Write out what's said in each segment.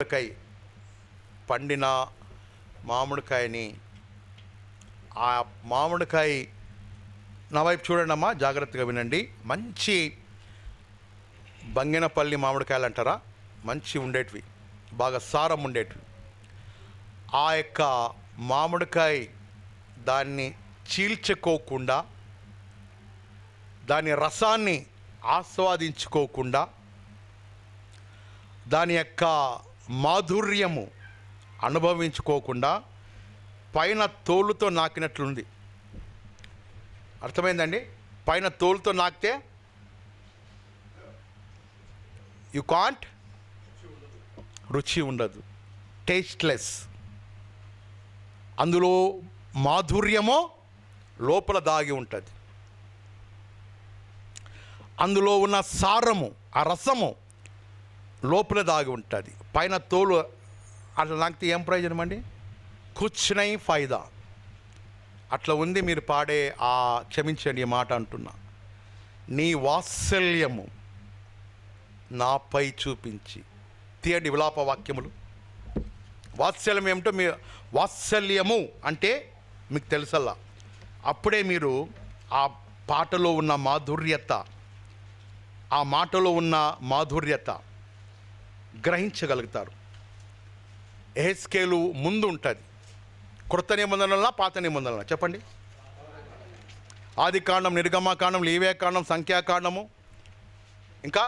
మామిడికాయ, పండిన మామిడికాయని, ఆ మామిడికాయ నా వైపు చూడండి అమ్మా, జాగ్రత్తగా వినండి. మంచి బంగినపల్లి మామిడికాయలు అంటారా, మంచి ఉండేటివి, బాగా సారం ఉండేటివి. ఆ యొక్క మామిడికాయ దాన్ని చీల్చుకోకుండా, దాని రసాన్ని ఆస్వాదించుకోకుండా, దాని యొక్క మాధుర్యము అనుభవించుకోకుండా పైన తోలుతో నాకినట్లుంది. అర్థమైందండి? పైన తోలుతో నాకితే యు కాంట్, రుచి ఉండదు, టేస్ట్లెస్. అందులో మాధుర్యమో లోపల దాగి ఉంటుంది. అందులో ఉన్న సారము, ఆ రసము లోపల దాగి ఉంటుంది. పైన తోలు అట్లా నాకితే ఏం ప్రయోజనం అండి? కుచ్నై ఫైదా. అట్లా ఉంది మీరు పాడే ఆ, క్షమించండి ఈ మాట అంటున్నా, నీ వాత్సల్యము నాపై చూపించి. తీయండి విలాప వాక్యములు. వాత్సల్యం ఏమిటో మీ వాత్సల్యము అంటే మీకు తెలుసల్లా. అప్పుడే మీరు ఆ పాటలో ఉన్న మాధుర్యత, ఆ మాటలో ఉన్న మాధుర్యత గ్రహించగలుగుతారు. ఎహెజ్కేలు ముందు ఉంటుంది. కృత నిబంధనలా పాత నిబంధనలా చెప్పండి? ఆదికాండం, నిర్గమకాండం, లేవియాకాండం, సంఖ్యాకాండము, ఇంకా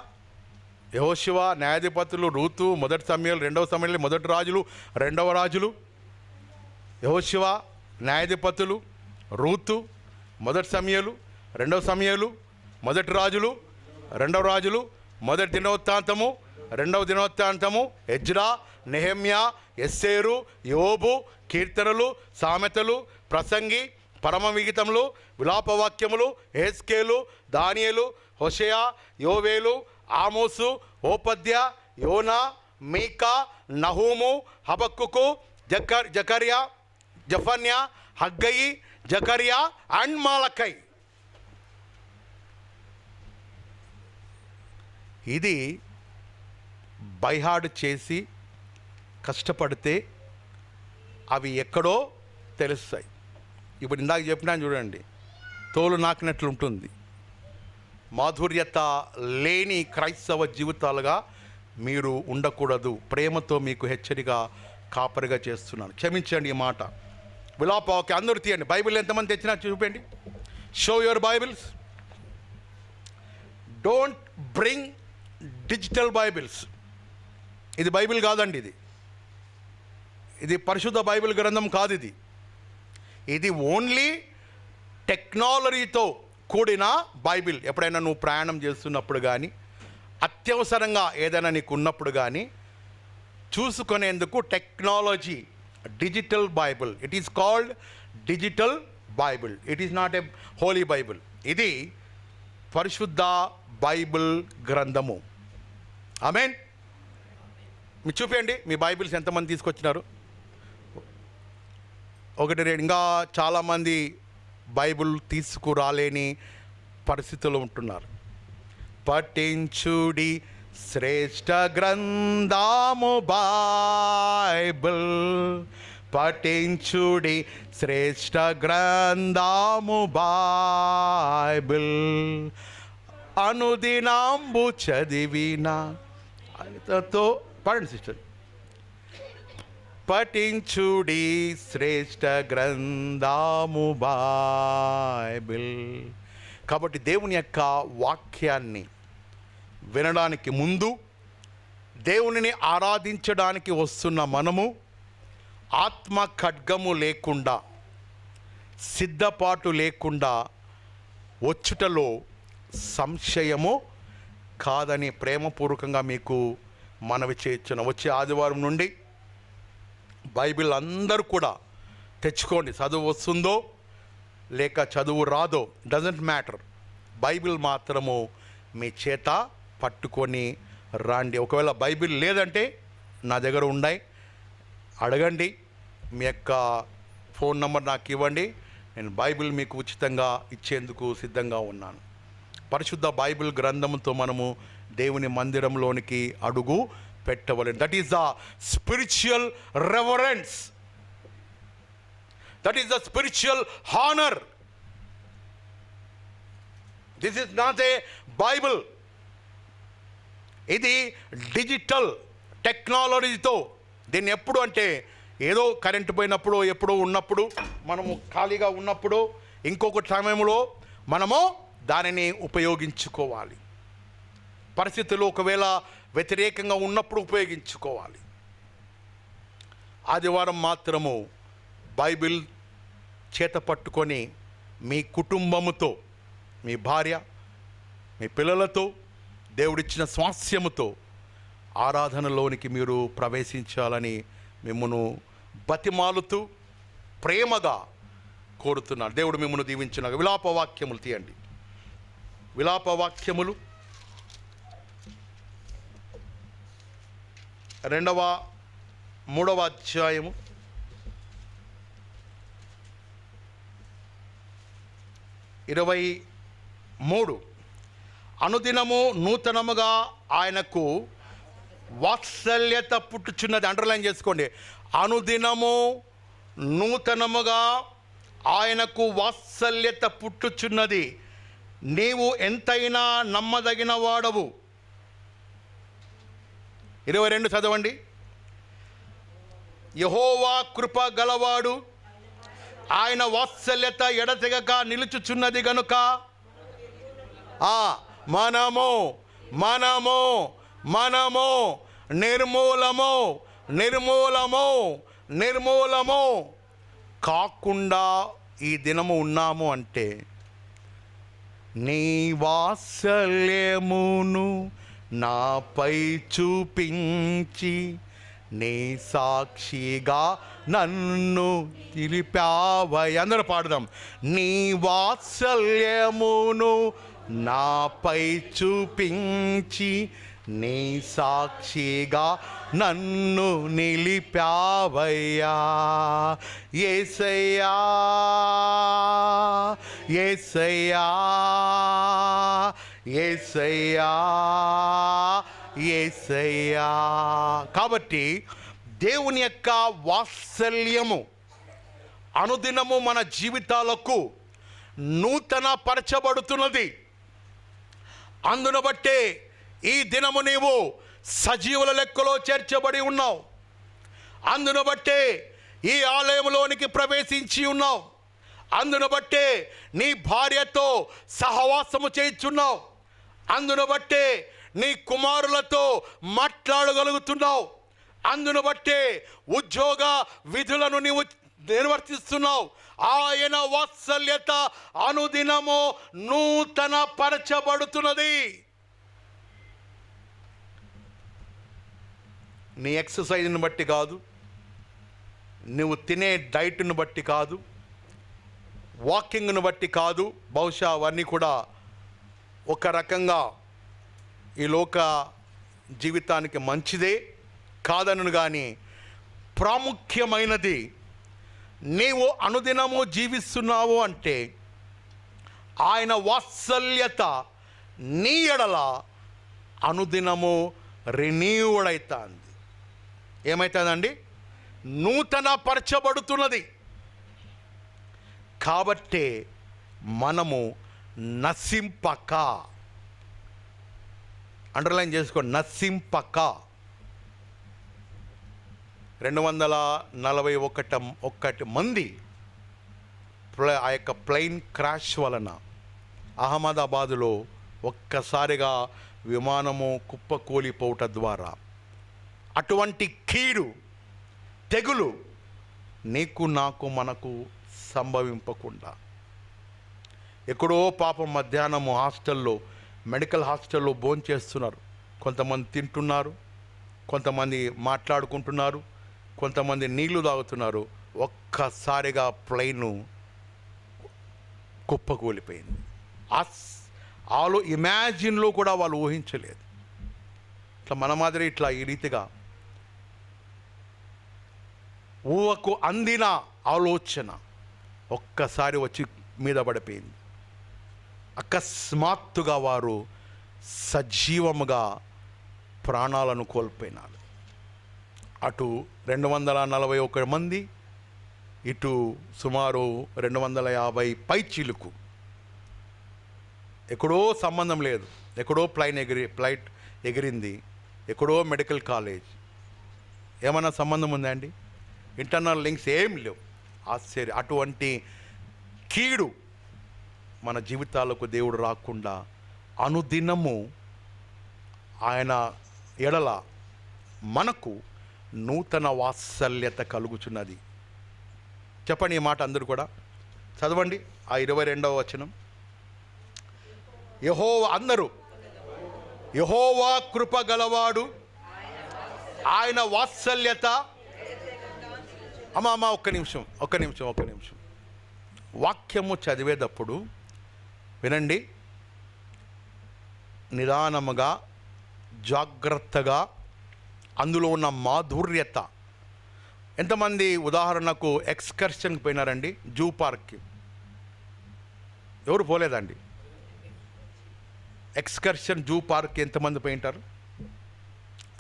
యెహోషువ, న్యాయాధిపతులు, రూతు, మొదటి సమూయేలు, రెండవ సమూయేలు, మొదటి రాజులు, రెండవ రాజులు. యెహోషువ, న్యాయాధిపతులు, రూతు, మొదటి సమూయేలు, రెండవ సమూయేలు, మొదటి రాజులు, రెండవ రాజులు, మొదటి దినవృత్తాంతము, రెండవ దినవృత్తాంతము, ఎజ్రా, నెహెమ్యా, ఎస్తేరు, యోబు, కీర్తనలు, సామెతలు, ప్రసంగి, పరమవిగీతములు, విలాపవాక్యములు, ఎహెజ్కేలు, దానియేలు, హోషేయ, యోవేలు, ఆమోసు, ఓపద్య, యోనా, మీకా, నహూము, హబక్కుకు, జకర్యా, జఫన్యా, హగ్గయి, జకర్యా అండ్ మాలకై. ఇది బైహార్డ్ చేసి కష్టపడితే అవి ఎక్కడో తెలుస్తాయి. ఇప్పుడు ఇందాక చెప్పినా చూడండి, తోలు నాకినట్లు ఉంటుంది. మాధుర్యత లేని క్రైస్తవ జీవితాలుగా మీరు ఉండకూడదు. ప్రేమతో మీకు హెచ్చరిక కాపరిగా చేస్తున్నాను. క్షమించండి ఈ మాట. విలాపవాక్యం అందరూ తీయండి. బైబిల్ ఎంతమంది తెచ్చినా చూపండి. Show your Bibles. Don't bring digital Bibles. ఇది బైబిల్ కాదండి. ఇది పరిశుద్ధ బైబిల్ గ్రంథం కాదు. ఇది ఓన్లీ టెక్నాలజీతో కూడిన బైబిల్. ఎప్పుడైనా నువ్వు ప్రయాణం చేస్తున్నప్పుడు కానీ, అత్యవసరంగా ఏదైనా నీకు ఉన్నప్పుడు కానీ చూసుకునేందుకు technology, digital Bible. It is called digital Bible. It is not a Holi Bible. ఇది పరిశుద్ధ బైబిల్ గ్రంథము. ఆమేన్. మీరు చూపండి మీ బైబిల్స్ ఎంతమంది తీసుకొచ్చినారు. ఒకటి రెండు. ఇంకా చాలామంది బైబిల్ తీసుకురాలేని పరిస్థితుల్లో ఉంటున్నారు. పఠించుడి శ్రేష్ఠ గ్రంథము బైబిల్, పఠించుడి శ్రేష్ఠ గ్రంథము బైబిల్, అనుదినంబు చదివిన తో పాడండి సిస్టర్. పఠించుడి శ్రేష్ఠ గ్రంథము బైబిల్. కాబట్టి దేవుని యొక్క వాక్యాన్ని వినడానికి ముందు, దేవునిని ఆరాధించడానికి వస్తున్న మనము ఆత్మ ఖడ్గము లేకుండా, సిద్ధపాటు లేకుండా వచ్చుటలో సంశయము కాదని ప్రేమపూర్వకంగా మీకు మనవి చేయించున్నాం. వచ్చే ఆదివారం నుండి బైబిల్ అందరూ కూడా తెచ్చుకోండి. చదువు వస్తుందో లేక చదువు రాదో డజంట్ మ్యాటర్. బైబిల్ మాత్రము మీ చేత పట్టుకొని రండి. ఒకవేళ బైబిల్ లేదంటే నా దగ్గర ఉన్నాయి, అడగండి. మీ యొక్క ఫోన్ నెంబర్ నాకు ఇవ్వండి, నేను బైబిల్ మీకు ఉచితంగా ఇచ్చేందుకు సిద్ధంగా ఉన్నాను. పరిశుద్ధ బైబిల్ గ్రంథంతో మనము దేవుని మందిరంలోనికి అడుగు పెట్టవలెను. That is the spiritual reverence, that is the spiritual honour. This is not a Bible. ఇది డిజిటల్ టెక్నాలజీతో, దీన్ని ఎప్పుడు అంటే ఏదో కరెంటు పోయినప్పుడు, ఎప్పుడో ఉన్నప్పుడు, మనము ఖాళీగా ఉన్నప్పుడు, ఇంకొక సమయంలో మనము దానిని ఉపయోగించుకోవాలి. పరిస్థితులు ఒకవేళ వ్యతిరేకంగా ఉన్నప్పుడు ఉపయోగించుకోవాలి. ఆదివారం మాత్రము బైబిల్ చేత పట్టుకొని మీ కుటుంబముతో, మీ భార్య, మీ పిల్లలతో, దేవుడిచ్చిన స్వాస్థ్యముతో ఆరాధనలోనికి మీరు ప్రవేశించాలని మిమ్మను బతిమాలుతూ ప్రేమగా కోరుతున్నాను. దేవుడు మిమ్మల్ని దీవించిన. విలాపవాక్యములు తీయండి. విలాపవాక్యములు 3వ అధ్యాయము 23. అనుదినము నూతనముగా ఆయనకు వాత్సల్యత పుట్టుచున్నది. అండర్లైన్ చేసుకోండి. అనుదినము నూతనముగా ఆయనకు వాత్సల్యత పుట్టుచున్నది. నీవు ఎంతైనా నమ్మదగిన వాడవు. 22 చదవండి. యెహోవా కృప గలవాడు, ఆయన వాత్సల్యత ఎడతెగక నిలుచుచున్నది గనుక మనము నిర్మూలము కాకుండా ఈ దినము ఉన్నాము అంటే నీ వాత్సల్యమును నాపై చూపించి నీ సాక్షిగా నన్ను నిలిపావయ్యా. అందరూ పాడుదాం. నీ వాత్సల్యమును నాపై చూపించి నీ సాక్షిగా నన్ను నిలిపావయ్యా. యేసయ్యా యేసయ్యా యేసయ్యా యేసయ్యా. కాబట్టి దేవుని యొక్క వాత్సల్యము అనుదినము మన జీవితాలకు నూతన పరచబడుతున్నది. అందును బట్టే ఈ దినము నీవు సజీవుల లెక్కలో చేర్చబడి ఉన్నావు. అందును బట్టే ఈ ఆలయంలోనికి ప్రవేశించి ఉన్నావు. అందును బట్టే నీ భార్యతో సహవాసము చేయించున్నావు. అందును బట్టే నీ కుమారులతో మాట్లాడగలుగుతున్నావు. అందును బట్టే ఉద్యోగ విధులను నీవు నిర్వర్తిస్తున్నావు. ఆయన వాత్సల్యత అనుదినము నూతన పరచబడుతున్నది. నీ ఎక్సర్సైజ్ని బట్టి కాదు, నువ్వు తినే డైట్ను బట్టి కాదు, వాకింగ్ను బట్టి కాదు. బహుశా అవన్నీ కూడా ఒక రకంగా ఈ లోక జీవితానికి మంచిదే కాదను, కానీ ప్రాముఖ్యమైనది నీవు అనుదినము జీవిస్తున్నావు అంటే ఆయన వాత్సల్యత నీ ఎడల అనుదినము రెన్యూడ్ అవుతుంది. ఏమవుతుందండి? నూతన పరచబడుతున్నది. కాబట్టే మనము నశింపక, అండర్లైన్ చేసుకోండి, నశింపక. 241 మంది ఆ యొక్క ప్లెయిన్ క్రాష్ వలన అహ్మదాబాదులో ఒక్కసారిగా విమానము కుప్పకూలిపోవట ద్వారా అటువంటి కీడు తెగులు నీకు నాకు మనకు సంభవింపకుండా, ఎక్కడో పాపం మధ్యాహ్నము హాస్టల్లో, మెడికల్ హాస్టల్లో భోంచేస్తున్నారు. కొంతమంది తింటున్నారు, కొంతమంది మాట్లాడుకుంటున్నారు, కొంతమంది నీళ్లు తాగుతున్నారు. ఒక్కసారిగా ప్లైను కుప్పకూలిపోయింది. ఇమాజిన్లో కూడా వాళ్ళు ఊహించలేదు. ఇట్లా మన మాదిరి ఇట్లా ఈ రీతిగా ఊహకు అందిన ఆలోచన ఒక్కసారి వచ్చి మీద పడిపోయింది. అకస్మాత్తుగా వారు సజీవముగా ప్రాణాలను కోల్పోయినారు. అటు 241 మంది, ఇటు సుమారు 250 పైచీలుకు. ఎక్కడో సంబంధం లేదు, ఎక్కడో ఫ్లైట్ ఎగిరింది, ఎక్కడో మెడికల్ కాలేజ్. ఏమన్నా సంబంధం ఉందా అండి? ఇంటర్నల్ లింక్స్ ఏం లేవు. ఆశ్చర్యం. అటువంటి కీడు మన జీవితాలకు దేవుడు రాకుండా అనుదినము ఆయన ఎడల మనకు నూతన వాత్సల్యత కలుగుచున్నది. చెప్పండి ఈ మాట అందరూ కూడా చదవండి. ఆ 22వ వచనం. అందరూ యెహోవా కృప గలవాడు, ఆయన వాత్సల్యత. అమ్మా ఒక్క నిమిషం. వాక్యము చదివేటప్పుడు వినండి, నిదానముగా, జాగ్రత్తగా, అందులో ఉన్న మాధుర్యత. ఎంతమంది ఉదాహరణకు ఎక్స్కర్షన్కి పోయినారండి? జూ పార్క్కి ఎవరు పోలేదండి? ఎక్స్కర్షన్ జూ పార్క్ ఎంతమంది పోయింటారు?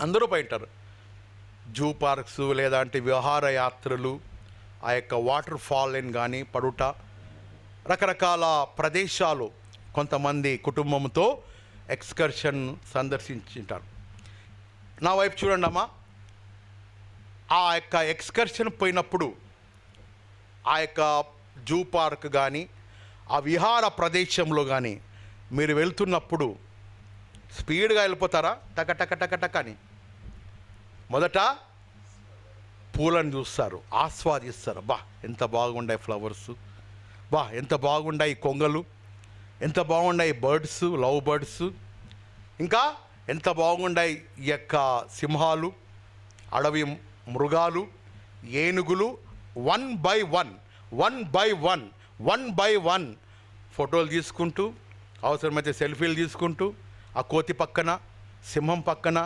అందరూ పోయింటారు. జూ పార్క్స్ లేదంటే విహారయాత్రలు, ఆ యొక్క వాటర్ ఫాల్ కానీ పడుట, రకరకాల ప్రదేశాలు కొంతమంది కుటుంబంతో ఎక్స్కర్షన్ సందర్శించుంటారు. నా వైపు చూడండి అమ్మా. ఆ యొక్క ఎక్స్కర్షన్ పోయినప్పుడు ఆ యొక్క జూ పార్క్ కానీ ఆ విహార ప్రదేశంలో కానీ మీరు వెళ్తున్నప్పుడు స్పీడ్గా వెళ్ళిపోతారా? టక టక టక టక అని. మొదట పూలను చూస్తారు, ఆస్వాదిస్తారు. బా ఎంత బాగుండాయి ఫ్లవర్స్, బా ఎంత బాగుండాయి కొంగలు, ఎంత బాగుండాయి బర్డ్స్, లవ్ బర్డ్స్, ఇంకా ఎంత బాగుండాయి ఈ యొక్క సింహాలు, అడవి మృగాలు, ఏనుగులు. వన్ బై వన్ ఫోటోలు తీసుకుంటూ, అవసరమైతే సెల్ఫీలు తీసుకుంటూ, ఆ కోతి పక్కన, సింహం పక్కన,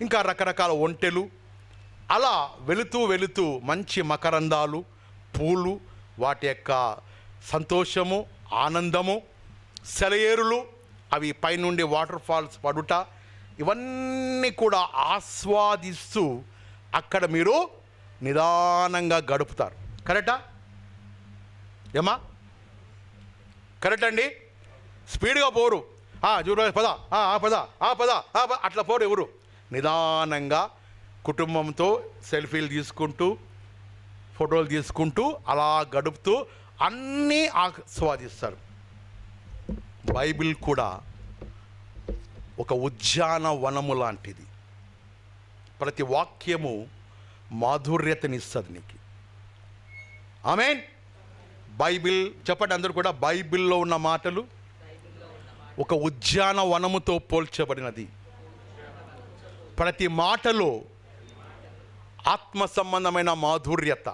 ఇంకా రకరకాల ఒంటెలు, అలా వెళుతూ మంచి మకరందాలు, పూలు, వాటి యొక్క సంతోషము, ఆనందము, సెలయేరులు, అవి పైనుండి వాటర్ ఫాల్స్ పడుట, ఇవన్నీ కూడా ఆస్వాదిస్తూ అక్కడ మీరు నిదానంగా గడుపుతారు. కరెక్టా ఏమా? కరెక్ట్ అండి. స్పీడ్గా పోరు. చూడ పద అట్లా పోరు ఎవరు. నిదానంగా కుటుంబంతో సెల్ఫీలు తీసుకుంటూ, ఫోటోలు తీసుకుంటూ అలా గడుపుతూ అన్నీ ఆస్వాదిస్తారు. బైబిల్ కూడా ఒక ఉద్యానవనము లాంటిది. ప్రతి వాక్యము మాధుర్యతనిస్తుంది నీకు. ఆమేన్. బైబిల్ చెప్పండి అందరూ కూడా. బైబిల్లో ఉన్న మాటలు ఒక ఉద్యానవనముతో పోల్చబడినది. ప్రతి మాటలో ఆత్మ సంబంధమైన మాధుర్యత,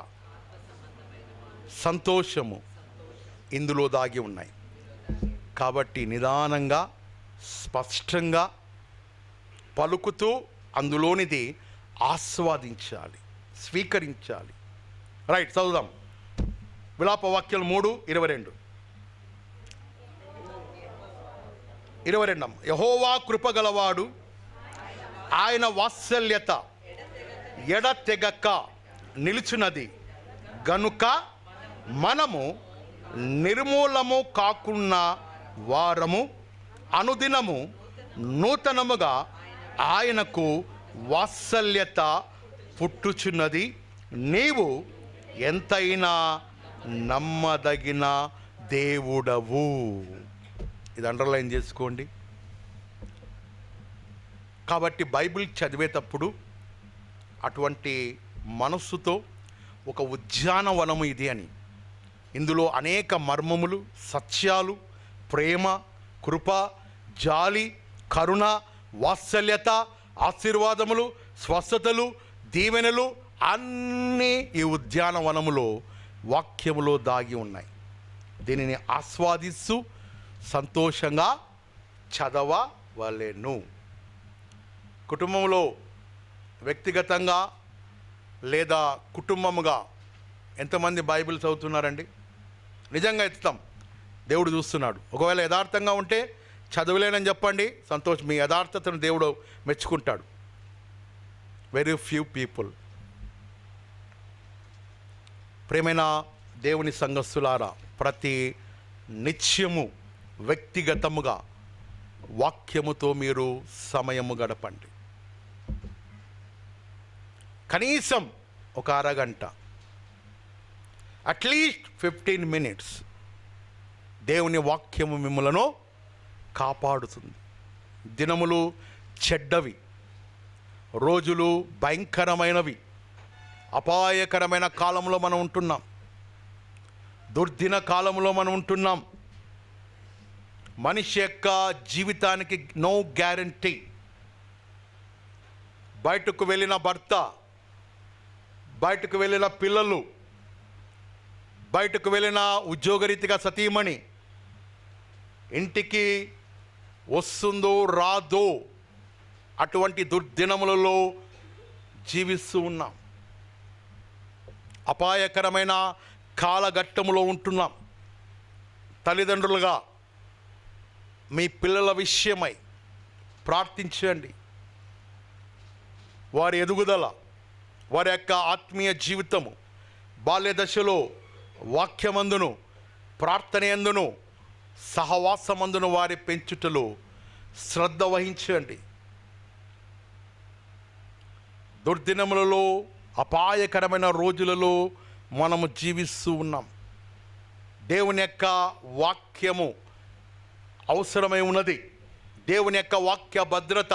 సంతోషము ఇందులో దాగి ఉన్నాయి. కాబట్టి నిదానంగా, స్పష్టంగా పలుకుతూ అందులోనిది ఆస్వాదించాలి, స్వీకరించాలి. రైట్, చదువుదాం. విలాప వాక్యాలు 3:22. యెహోవా కృపగలవాడు, ఆయన వాత్సల్యత ఎడతెగక నిలుచున్నది గనుక మనము నిర్మూలము కాకున్న వారము అనుదినము నూతనముగా ఆయనకు వాత్సల్యత పుట్టుచున్నది. నీవు ఎంతైనా నమ్మదగిన దేవుడవు. ఇది అండర్లైన్ చేసుకోండి. కాబట్టి బైబిల్ చదివేటప్పుడు అటువంటి మనస్సుతో, ఒక ఉద్యానవనము ఇది అని, ఇందులో అనేక మర్మములు, సత్యాలు, ప్రేమ, కృప, జాలి, కరుణ, వాత్సల్యత, ఆశీర్వాదములు, స్వస్థతలు, దీవెనలు అన్నీ ఈ ఉద్యానవనములో వాక్యములో దాగి ఉన్నాయి. దీనిని ఆస్వాదిస్తూ సంతోషంగా చదవవలెను. కుటుంబంలో వ్యక్తిగతంగా లేదా కుటుంబముగా ఎంతమంది బైబిల్ చదువుతున్నారండి? నిజంగా ఎత్తుతాం, దేవుడు చూస్తున్నాడు. ఒకవేళ యథార్థంగా ఉంటే చదవలేనని చెప్పండి, సంతోషం. మీ యథార్థతను దేవుడు మెచ్చుకుంటాడు. Very few people. ప్రేమైన దేవుని సంఘస్థులారా, ప్రతి నిత్యము వ్యక్తిగతముగా వాక్యముతో మీరు సమయము గడపండి. కనీసం ఒక అరగంట, అట్లీస్ట్ 15 minutes దేవుని వాక్యము మిమ్మలను కాపాడుతుంది. దినములు చెడ్డవి, రోజులు భయంకరమైనవి, అపాయకరమైన కాలంలో మనం ఉంటున్నాం. దుర్దిన కాలంలో మనం ఉంటున్నాం. మనిషి యొక్క జీవితానికి నో గ్యారంటీ. బయటకు వెళ్ళిన భర్త, బయటకు వెళ్ళిన పిల్లలు, బయటకు వెళ్ళిన ఉద్యోగరీతిగా సతీమణి ఇంటికి వస్తుందో రాదో అటువంటి దుర్దినములలో జీవిస్తూ ఉన్నాం. అపాయకరమైన కాలఘట్టములో ఉంటున్నాం. తల్లిదండ్రులుగా మీ పిల్లల విషయమై ప్రార్థించండి. వారి ఎదుగుదల, వారి యొక్క ఆత్మీయ జీవితము, బాల్య దశలో వాక్యమందును, ప్రార్థనయందును, సహవాసమందును వారి పెంచుటలో శ్రద్ధ వహించండి. దుర్దినములలో, అపాయకరమైన రోజులలో మనము జీవిస్తూ ఉన్నాం. దేవుని యొక్క వాక్యము అవసరమై ఉన్నది. దేవుని యొక్క వాక్య భద్రత.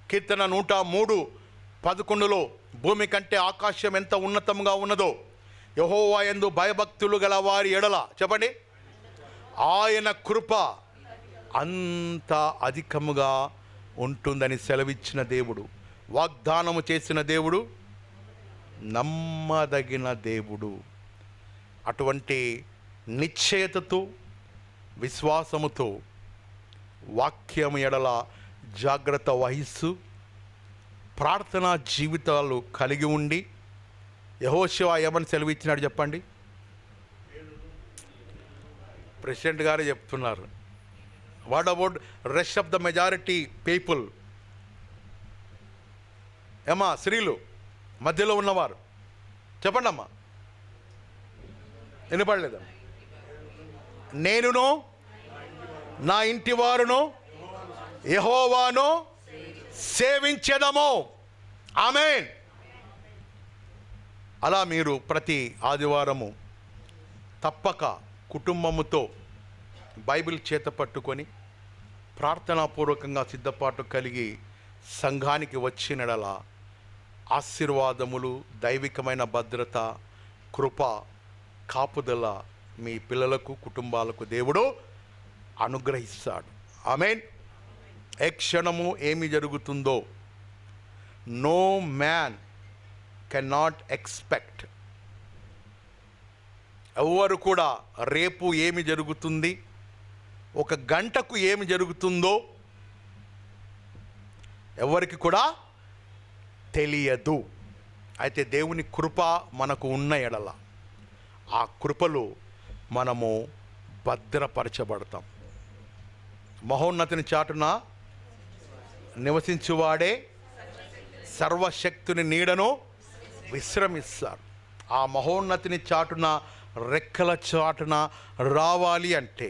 కీర్తన 103:11 భూమి కంటే ఆకాశం ఎంత ఉన్నతంగా ఉన్నదో యెహోవా యందు భయభక్తులు గల వారి ఎడల, చెప్పండి, ఆయన కృప అంత అధికముగా ఉంటుందని సెలవిచ్చిన దేవుడు, వాగ్దానము చేసిన దేవుడు, నమ్మదగిన దేవుడు. అటువంటి నిశ్చయతతో, విశ్వాసముతో వాక్యము ఎడల జాగ్రత్త వహిస్తూ ప్రార్థనా జీవితాలు కలిగి ఉండి, యెహోషువ ఏమని సెలవిచ్చినాడు చెప్పండి? ప్రెసిడెంట్ గారు చెప్తున్నారు. What about rest of the majority people? ఏమా స్త్రీలు మధ్యలో ఉన్నవారు చెప్పండి అమ్మా. వినపడలేదా? నేనును నా ఇంటి వారును యెహోవాను సేవించెదము. ఆమేన్. అలా మీరు ప్రతి ఆదివారము తప్పక కుటుంబముతో బైబిల్ చేత పట్టుకొని ప్రార్థనాపూర్వకంగా సిద్ధపాటు కలిగి సంఘానికి వచ్చినడల ఆశీర్వాదములు, దైవికమైన భద్రత, కృప, కాపుదల మీ పిల్లలకు, కుటుంబాలకు దేవుడు అనుగ్రహిస్తాడు. ఆమేన్. ఏ క్షణము ఏమి జరుగుతుందో no man can not expect. ఎవరు కూడా రేపు ఏమి జరుగుతుంది, ఒక గంటకు ఏమి జరుగుతుందో ఎవరికి కూడా తెలియదు. అయితే దేవుని కృప మనకు ఉన్న ఎడల ఆ కృపలో మనము భద్రపరచబడతాం. మహోన్నతిని చాటున నివసించువాడే సర్వశక్తుని నీడను విశ్రమిస్తారు. ఆ మహోన్నతిని చాటున, రెక్కల చాటున రావాలి అంటే,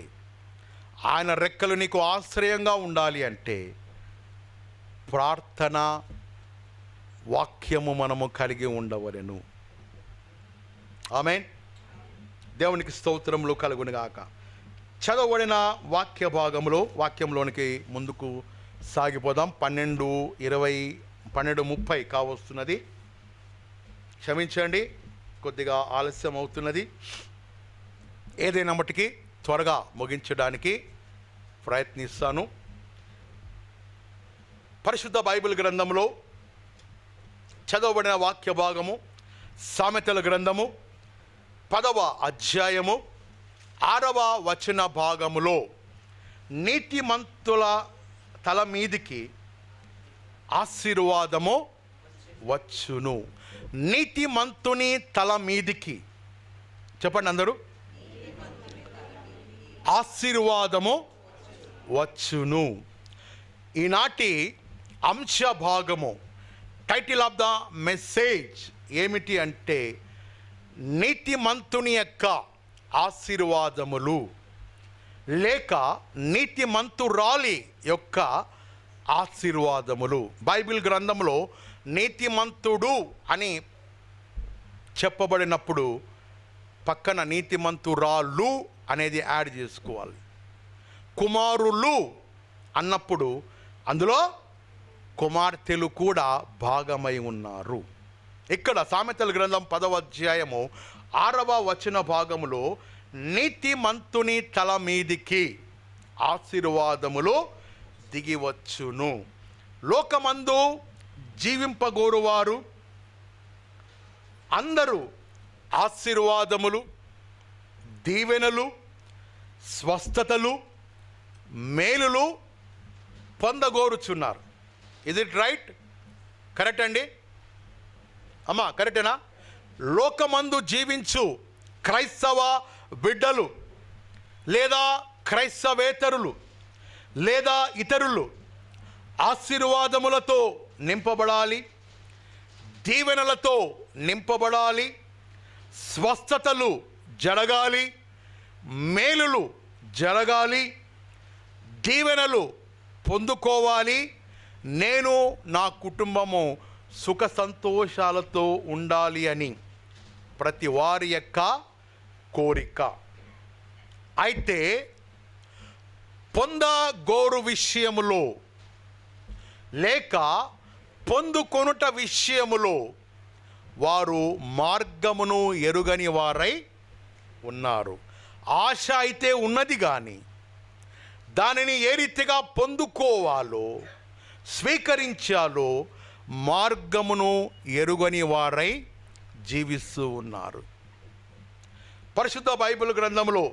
ఆయన రెక్కలు నీకు ఆశ్రయంగా ఉండాలి అంటే ప్రార్థన వాక్యము మనము కలిగి ఉండవలెను. ఆమేన్. దేవునికి స్తోత్రములు కలుగునుగాక. చదవబడిన వాక్య భాగంలో వాక్యంలోనికి ముందుకు సాగిపోదాం. 12:30 కావస్తున్నది. క్షమించండి, కొద్దిగా ఆలస్యం అవుతున్నది. ఏదైనా మట్టుకి త్వరగా ముగించడానికి ప్రయత్నిస్తాను. పరిశుద్ధ బైబిల్ గ్రంథంలో చదవబడిన వాక్య భాగము సామెతల గ్రంథము 10వ అధ్యాయము 6వ వచన భాగములో, నీతిమంతుల తల మీదికి ఆశీర్వాదము వచ్చును. నీతిమంతుని తల మీదికి, చెప్పండి అందరూ, ఆశీర్వాదము వచ్చును. ఈనాటి అంశ భాగము, టైటిల్ ఆఫ్ ద మెసేజ్ ఏమిటి అంటే నీతిమంతుని యొక్క ఆశీర్వాదములు లేక నీతిమంతురాలి యొక్క ఆశీర్వాదములు. బైబిల్ గ్రంథంలో నీతిమంతుడు అని చెప్పబడినప్పుడు పక్కన నీతిమంతురాలు అనేది యాడ్ చేసుకోవాలి. కుమారులు అన్నప్పుడు అందులో కుమార్తెలు కూడా భాగమై ఉన్నారు. ఇక్కడ సామెతల గ్రంథం 10వ అధ్యాయము 6వ వచన భాగములో నీతిమంతుని తల మీదికి ఆశీర్వాదములు దిగివచ్చును. లోకమందు జీవింపగోరువారు అందరూ ఆశీర్వాదములు, దీవెనలు, స్వస్థతలు, మేలులు పొందగోరుచున్నారు. Is it right? కరెక్ట్ అండి అమ్మా, కరెక్టేనా? లోకమందు జీవించు క్రైస్తవ బిడ్డలు లేదా క్రైస్తవేతరులు లేదా ఇతరులు ఆశీర్వాదములతో నింపబడాలి, దీవెనలతో నింపబడాలి, స్వస్థతలు జరగాలి, మేలులు జరగాలి, దీవెనలు పొందుకోవాలి, నేను నా కుటుంబము సుఖ సంతోషాలతో ఉండాలి అని ప్రతి వారి యొక్క కోరిక. అయితే పొందగోరు విషయములో లేక పొందుకొనుట విషయములో వారు మార్గమును ఎరుగని వారై ఉన్నారు. ఆశ అయితే ఉన్నది కానీ దానిని ఏ రీతిగా పొందుకోవాలో, స్వీకరించాలో మార్గమును ఎరుగని వారై జీవిస్తూ ఉన్నారు. పరిశుద్ధ బైబిల్ గ్రంథంలో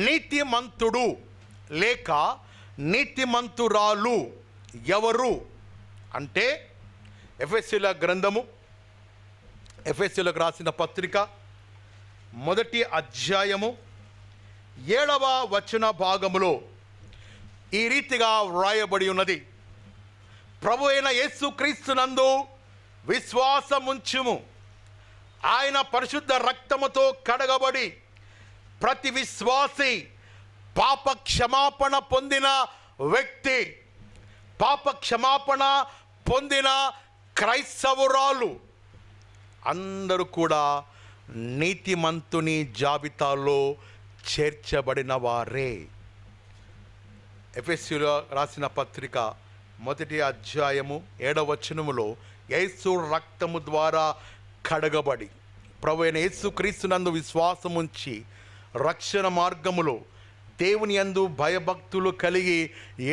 నీతిమంతుడు లేక నీతిమంతురాలు ఎవరు అంటే ఎఫెసీయులకు రాసిన పత్రిక 1వ అధ్యాయము 7వ వచన భాగములో ఈ రీతిగా వ్రాయబడి ఉన్నది. ప్రభు అయిన యేసుక్రీస్తునందు విశ్వాసముంచుము, ఆయన పరిశుద్ధ రక్తముతో కడగబడి ప్రతి విశ్వాసి పాప క్షమాపణ పొందిన వ్యక్తి, పాప క్షమాపణ పొందిన క్రైస్తవురాలు అందరూ కూడా నీతిమంతుని జాబితాలో చేర్చబడిన వారే. ఎఫెసీయులకు రాసిన పత్రిక 1వ అధ్యాయము 7వ వచనములో యేసు రక్తము ద్వారా కడగబడి ప్రభు అయిన యేసుక్రీస్తునందు విశ్వాసముంచి రక్షణ మార్గములో దేవుని యందు భయభక్తులు కలిగి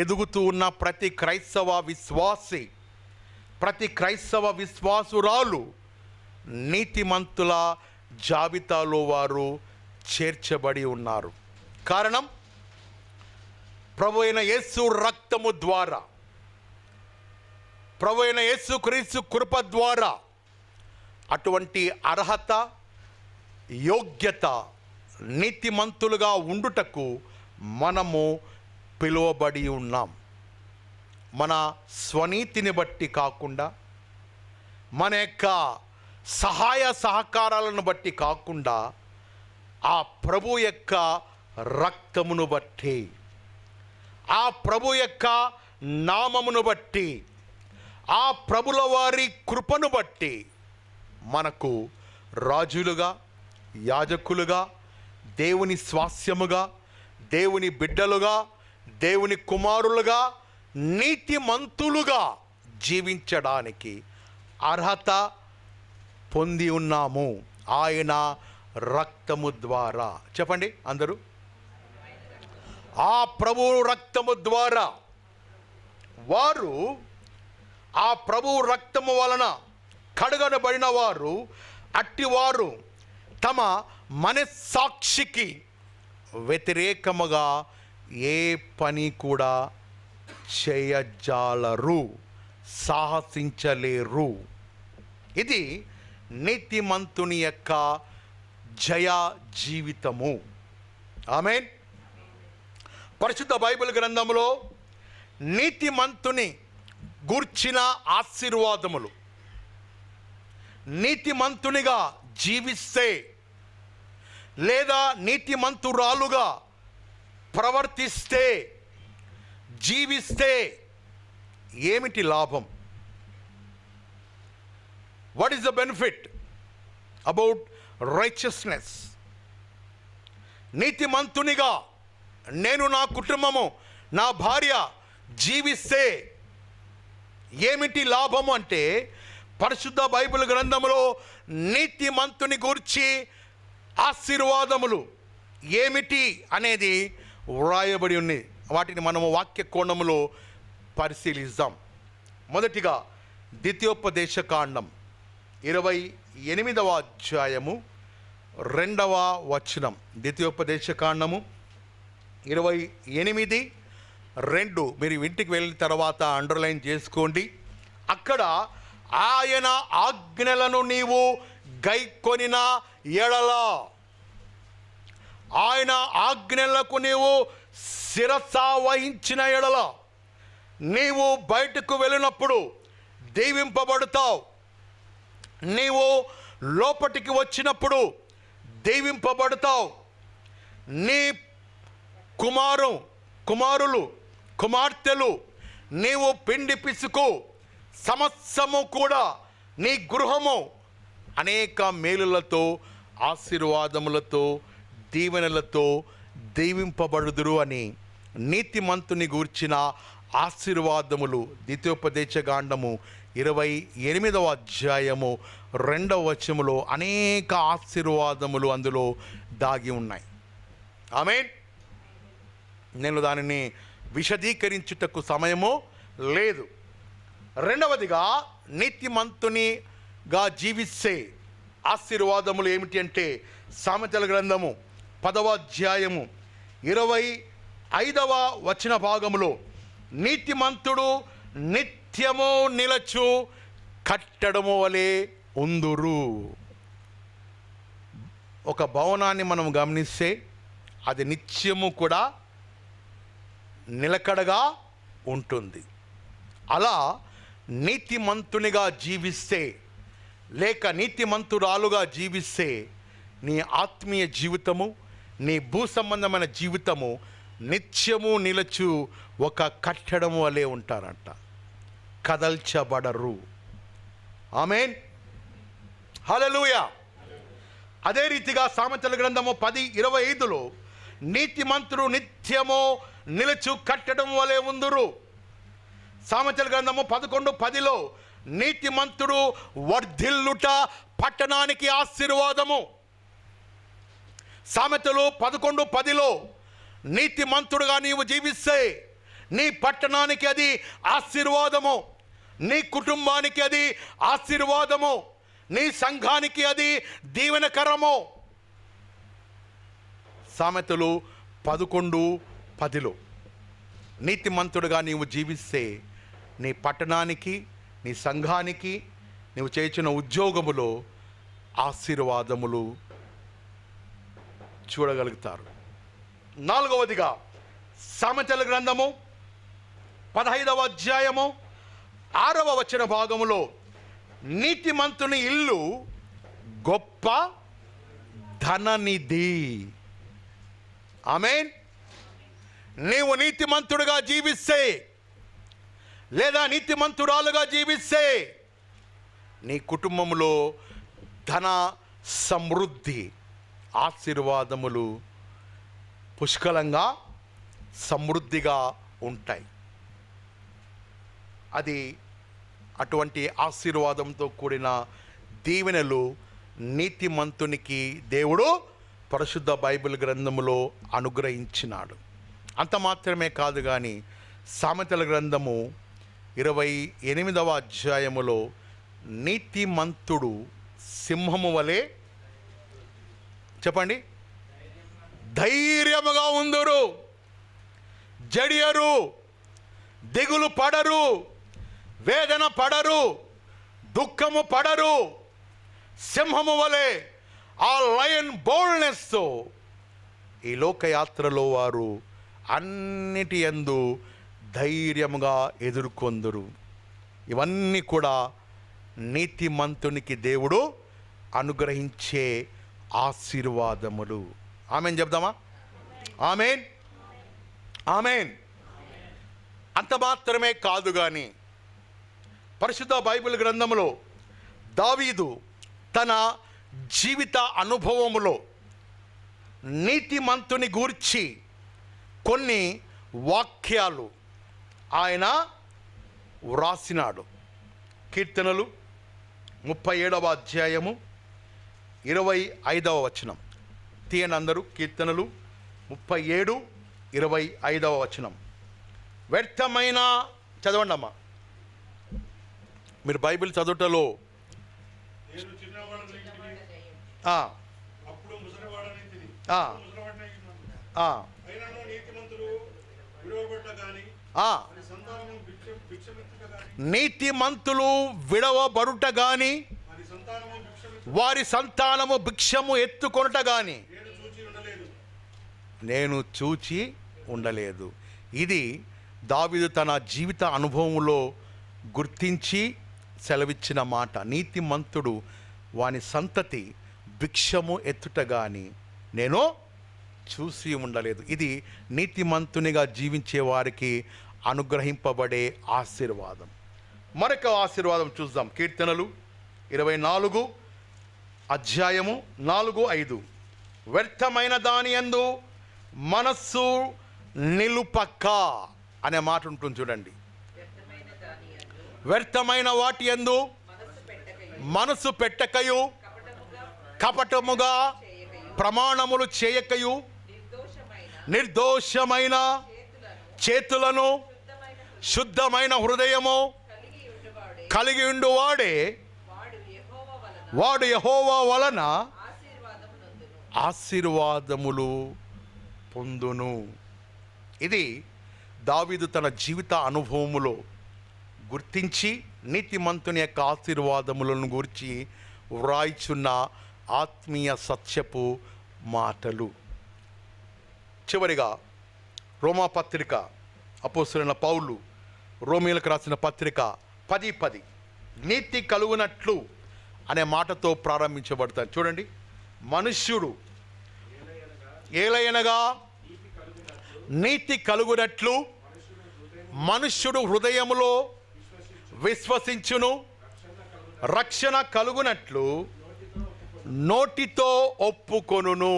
ఎదుగుతూ ఉన్న ప్రతి క్రైస్తవ విశ్వాసి, ప్రతి క్రైస్తవ విశ్వాసురాలు నీతిమంతుల జాబితాలో వారు చేర్చబడి ఉన్నారు. కారణం ప్రభు అయిన యేసు రక్తము ద్వారా, ప్రభు అయిన యేసుక్రీస్తు కృప ద్వారా అటువంటి అర్హత, యోగ్యత, నీతిమంతులుగా ఉండుటకు మనము పిలువబడి ఉన్నాం. మన స్వనీతిని బట్టి కాకుండా, మన యొక్క సహాయ సహకారాలను బట్టి కాకుండా, ఆ ప్రభు యొక్క రక్తమును బట్టి, ఆ ప్రభు యొక్క నామమును బట్టి, ఆ ప్రభుల వారి కృపను బట్టి మనకు రాజులుగా, యాజకులుగా, దేవుని స్వాస్యముగా, దేవుని బిడ్డలుగా, దేవుని కుమారులుగా, నీతిమంతులుగా జీవించడానికి అర్హత పొంది ఉన్నాము ఆయన రక్తము ద్వారా. చెప్పండి అందరూ. ఆ ప్రభు రక్తము ద్వారా వారు, ఆ ప్రభు రక్తము వలన కడగబడిన వారు, అట్టివారు తమ మనస్సాక్షికి వ్యతిరేకముగా ఏ పని కూడా చేయజాలరు, సాహసించలేరు. ఇది నీతిమంతుని యొక్క జయ జీవితము. ఆమేన్. పరిశుద్ధ బైబిల్ గ్రంథంలో నీతిమంతుని గూర్చిన ఆశీర్వాదములు, నీతిమంతునిగా జీవిస్తే లేదా నీతిమంతురాలుగా ప్రవర్తిస్తే, జీవిస్తే ఏమిటి లాభం? What is the benefit about righteousness? నీతిమంతునిగా నేను, నా కుటుంబము, నా భార్య జీవిస్తే ఏమిటి లాభము అంటే, పరిశుద్ధ బైబిల్ గ్రంథంలో నీతిమంతుని గూర్చి ఆశీర్వాదములు ఏమిటి అనేది వ్రాయబడి ఉంది. వాటిని మనము వాక్య కోణములో పరిశీలిద్దాం. మొదటిగా ద్వితీయోపదేశకాండం 28వ అధ్యాయము 2వ వచనం. ద్వితీయోపదేశకాండము 28:2 మీరు ఇంటికి వెళ్ళిన తర్వాత అండర్లైన్ చేసుకోండి. అక్కడ ఆయన ఆజ్ఞలను నీవు గైకొనిన ఎడల, ఆయన ఆజ్ఞలకు నీవు శిరస వహించిన ఎడల నీవు బయటకు వెళ్ళినప్పుడు దీవింపబడతావు. నీవు లోపటికి వచ్చినప్పుడు దీవింపబడతావు. నీ కుమారులు కుమార్తెలు, నీవు పిండి పిసుకు సమస్తము కూడా, నీ గృహము అనేక మేలులతో, ఆశీర్వాదములతో, దీవెనలతో దీవింపబడుదురు అని నీతిమంతుని గూర్చిన ఆశీర్వాదములు ద్వితీయోపదేశకాండము 28వ అధ్యాయము 2వ వచనములో అనేక ఆశీర్వాదములు అందులో దాగి ఉన్నాయి. ఆమేన్. నేను దానిని విశదీకరించుటకు సమయము లేదు. రెండవదిగా నీతిమంతునిగా జీవిస్తే ఆశీర్వాదములు ఏమిటి అంటే, సామెతల గ్రంథము 10వ అధ్యాయము 25వ వచన భాగములో, నీతిమంతుడు నిత్యము నిలచు కట్టడము వలె ఉందురు. ఒక భవనాన్ని మనం గమనిస్తే అది నిత్యము కూడా నిలకడగా ఉంటుంది. అలా నీతిమంతునిగా జీవిస్తే లేక నీతిమంతురాలుగా జీవిస్తే నీ ఆత్మీయ జీవితము, నీ భూ సంబంధమైన జీవితము నిత్యము నిలచు ఒక కట్టడం వలె ఉంటారంట. కదల్చబడరు. ఆమేన్. హల్లెలూయా. అదే రీతిగా సామెతల గ్రంథము 10:25లో నీతిమంతుడు నిత్యము నిలచు కట్టడం వలె ఉందురు. సామెతల గ్రంథము 11:10లో నీతిమంతుడు వర్ధిల్లుట పట్టణానికి ఆశీర్వాదము. సామెతలు 11:10లో నీతిమంతుడుగా నీవు జీవిస్తే నీ పట్టణానికి అది ఆశీర్వాదము, నీ కుటుంబానికి అది ఆశీర్వాదము, నీ సంఘానికి అది దీవెనకరము. సామెతలు 11:10లో నీతిమంతుడుగా నీవు జీవిస్తే నీ పట్టణానికి, నీ సంఘానికి, నీవు చేసిన ఉద్యోగములో ఆశీర్వాదములు చూడగలుగుతారు. నాలుగవదిగా సామెతల గ్రంథము 15వ అధ్యాయము 6వ వచన భాగములో, నీతిమంతుని ఇల్లు గొప్ప ధననిధి. ఆమేన్. నీవు నీతిమంతుడుగా జీవిస్తే లేదా నీతిమంతురాలుగా జీవిస్తే నీ కుటుంబంలో ధన సమృద్ధి, ఆశీర్వాదములు పుష్కలంగా సమృద్ధిగా ఉంటాయి. అది అటువంటి ఆశీర్వాదంతో కూడిన దీవెనలు నీతిమంతునికి దేవుడు పరిశుద్ధ బైబిల్ గ్రంథములో అనుగ్రహించినాడు. అంత మాత్రమే కాదు కానీ సామెతల గ్రంథము 28వ అధ్యాయములో నీతిమంతుడు సింహము వలె, చెప్పండి, ధైర్యముగా ఉందురు, జడియరు, దిగులు పడరు, వేదన పడరు, దుఃఖము పడరు. సింహము వలె ఆ లయన్ బోల్డ్నెస్తో ఈ లోకయాత్రలో వారు అన్నిటి యందు ధైర్యముగా ఎదుర్కొందురు. ఇవన్నీ కూడా నీతిమంతునికి దేవుడు అనుగ్రహించే ఆశీర్వాదములు. ఆమేన్ చెప్దామా? ఆమేన్, ఆమేన్. అంత మాత్రమే కాదు కానీ పరిశుద్ధ బైబిల్ గ్రంథంలో దావీదు తన జీవిత అనుభవములో నీతిమంతుని గూర్చి కొన్ని వాక్యాలు ఆయన వ్రాసినాడు. కీర్తనలు 37వ అధ్యాయము 25వ వచనం తీయండి అందరూ. కీర్తనలు 37:25 వచనం. వ్యర్థమైన, చదవండి అమ్మా. మీరు బైబిల్ చదువుటలో నీతిమంతులు విడవబడుట గాని వారి సంతానము భిక్షము ఎత్తుకొనుట గాని నేను చూచి ఉండలేదు. ఇది దావీదు తన జీవిత అనుభవంలో గుర్తించి సెలవిచ్చిన మాట. నీతిమంతుడు వాని సంతతి భిక్షము ఎత్తుట గాని నేను చూసి ఉండలేదు. ఇది నీతిమంతునిగా జీవించే వారికి అనుగ్రహింపబడే ఆశీర్వాదం. మరొక ఆశీర్వాదం చూద్దాం. కీర్తనలు 24 అధ్యాయము 4-5. వ్యర్థమైన దాని యందు మనస్సు నిలుపక అనే మాట ఉంటుంది చూడండి. వ్యర్థమైన వాటి యందు మనసు పెట్టకయు కపటముగా ప్రమాణములు చేయకయు నిర్దోషమైన చేతులను శుద్ధమైన హృదయము కలిగి ఉండువాడే వాడు యెహోవా వలన ఆశీర్వాదములు పొందును. ఇది దావీదు తన జీవిత అనుభవములో గుర్తించి నీతిమంతుని యొక్క ఆశీర్వాదములను గురించి వ్రాయిచున్న ఆత్మీయ సత్యపు మాటలు. చివరిగా రోమాపత్రిక అపోస్తలుడైన పౌలు రోమీయులకు రాసిన పత్రిక 10:10 నీతి కలుగునట్లు అనే మాటతో ప్రారంభించబడతాను. చూడండి. మనుష్యుడు ఏలయనగా నీతి కలుగునట్లు మనుష్యుడు హృదయములో విశ్వసించును, రక్షణ కలుగునట్లు నోటితో ఒప్పుకొనును.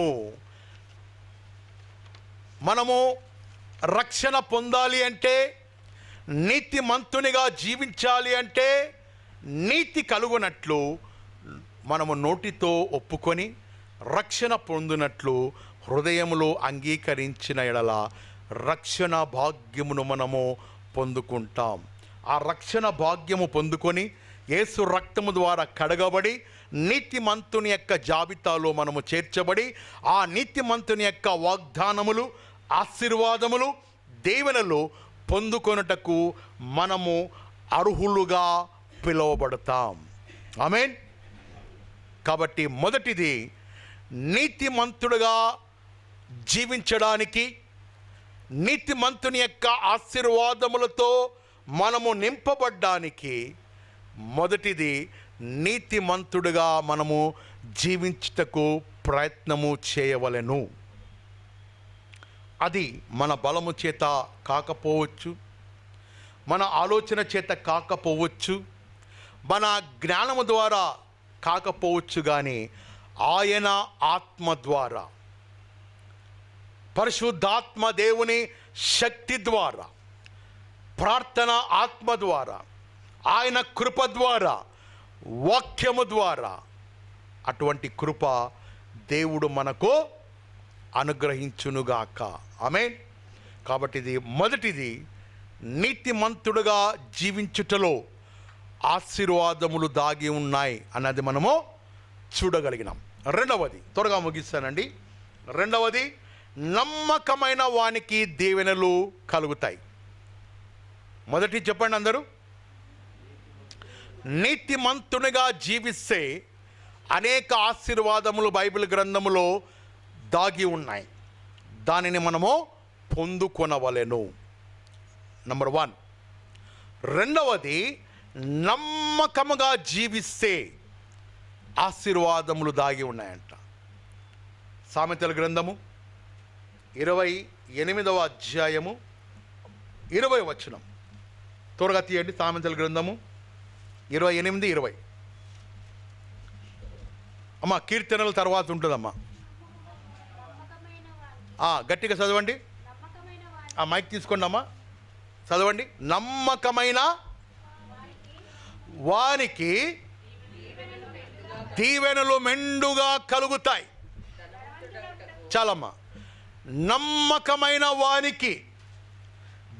మనము రక్షణ పొందాలి అంటే, నీతిమంతునిగా జీవించాలి అంటే, నీతి కలుగునట్లు మనము నోటితో ఒప్పుకొని రక్షణ పొందినట్లు హృదయములో అంగీకరించిన ఎడల రక్షణ భాగ్యమును మనము పొందుకుంటాం. ఆ రక్షణ భాగ్యము పొందుకొని యేసు రక్తము ద్వారా కడగబడి నీతిమంతుని యొక్క జాబితాలో మనము చేర్చబడి ఆ నీతిమంతుని యొక్క వాగ్దానములు, ఆశీర్వాదములు, దీవెనలు పొందుకొనుటకు మనము అర్హులుగా పిలువబడతాం. ఆమేన్. కాబట్టి మొదటిది, నీతిమంతుడుగా జీవించడానికి, నీతిమంతుని యొక్క ఆశీర్వాదములతో మనము నింపబడ్డానికి మొదటిది నీతిమంతుడుగా మనము జీవించుటకు ప్రయత్నము చేయవలెను. అది మన బలము చేత కాకపోవచ్చు, మన ఆలోచన చేత కాకపోవచ్చు, మన జ్ఞానము ద్వారా కాకపోవచ్చు, కానీ ఆయన ఆత్మ ద్వారా, పరిశుద్ధాత్మ దేవుని శక్తి ద్వారా, ప్రార్థన ఆత్మ ద్వారా, ఆయన కృప ద్వారా, వాక్యము ద్వారా అటువంటి కృప దేవుడు మనకు అనుగ్రహించునుగాక. ఆమేన్. కాబట్టి ఇది మొదటిది, నీతిమంతుడుగా జీవించుటలో ఆశీర్వాదములు దాగి ఉన్నాయి అన్నది మనము చూడగలిగినాం. రెండవది, త్వరగా ముగిస్తానండి. రెండవది, నమ్మకమైన వానికి దీవెనలు కలుగుతాయి. మొదటి చెప్పండి అందరూ. నీతిమంతునిగా జీవిస్తే అనేక ఆశీర్వాదములు బైబిల్ గ్రంథములో దాగి ఉన్నాయి. దానిని మనము పొందుకొనవలెను. నంబర్ 1. రెండవది, నమ్మకముగా జీవిస్తే ఆశీర్వాదములు దాగి ఉన్నాయంట. సామెతల గ్రంథము 28వ అధ్యాయము 20వ వచనం. త్వరగా తీయండి. సామెతల గ్రంథము 28:20. అమ్మా, కీర్తనల తర్వాత ఉంటుందమ్మా. గట్టిగా చదవండి. ఆ మైక్ తీసుకోండి అమ్మా, చదవండి. నమ్మకమైన వానికి దీవెనలు మెండుగా కలుగుతాయి. చాలమ్మా. నమ్మకమైన వానికి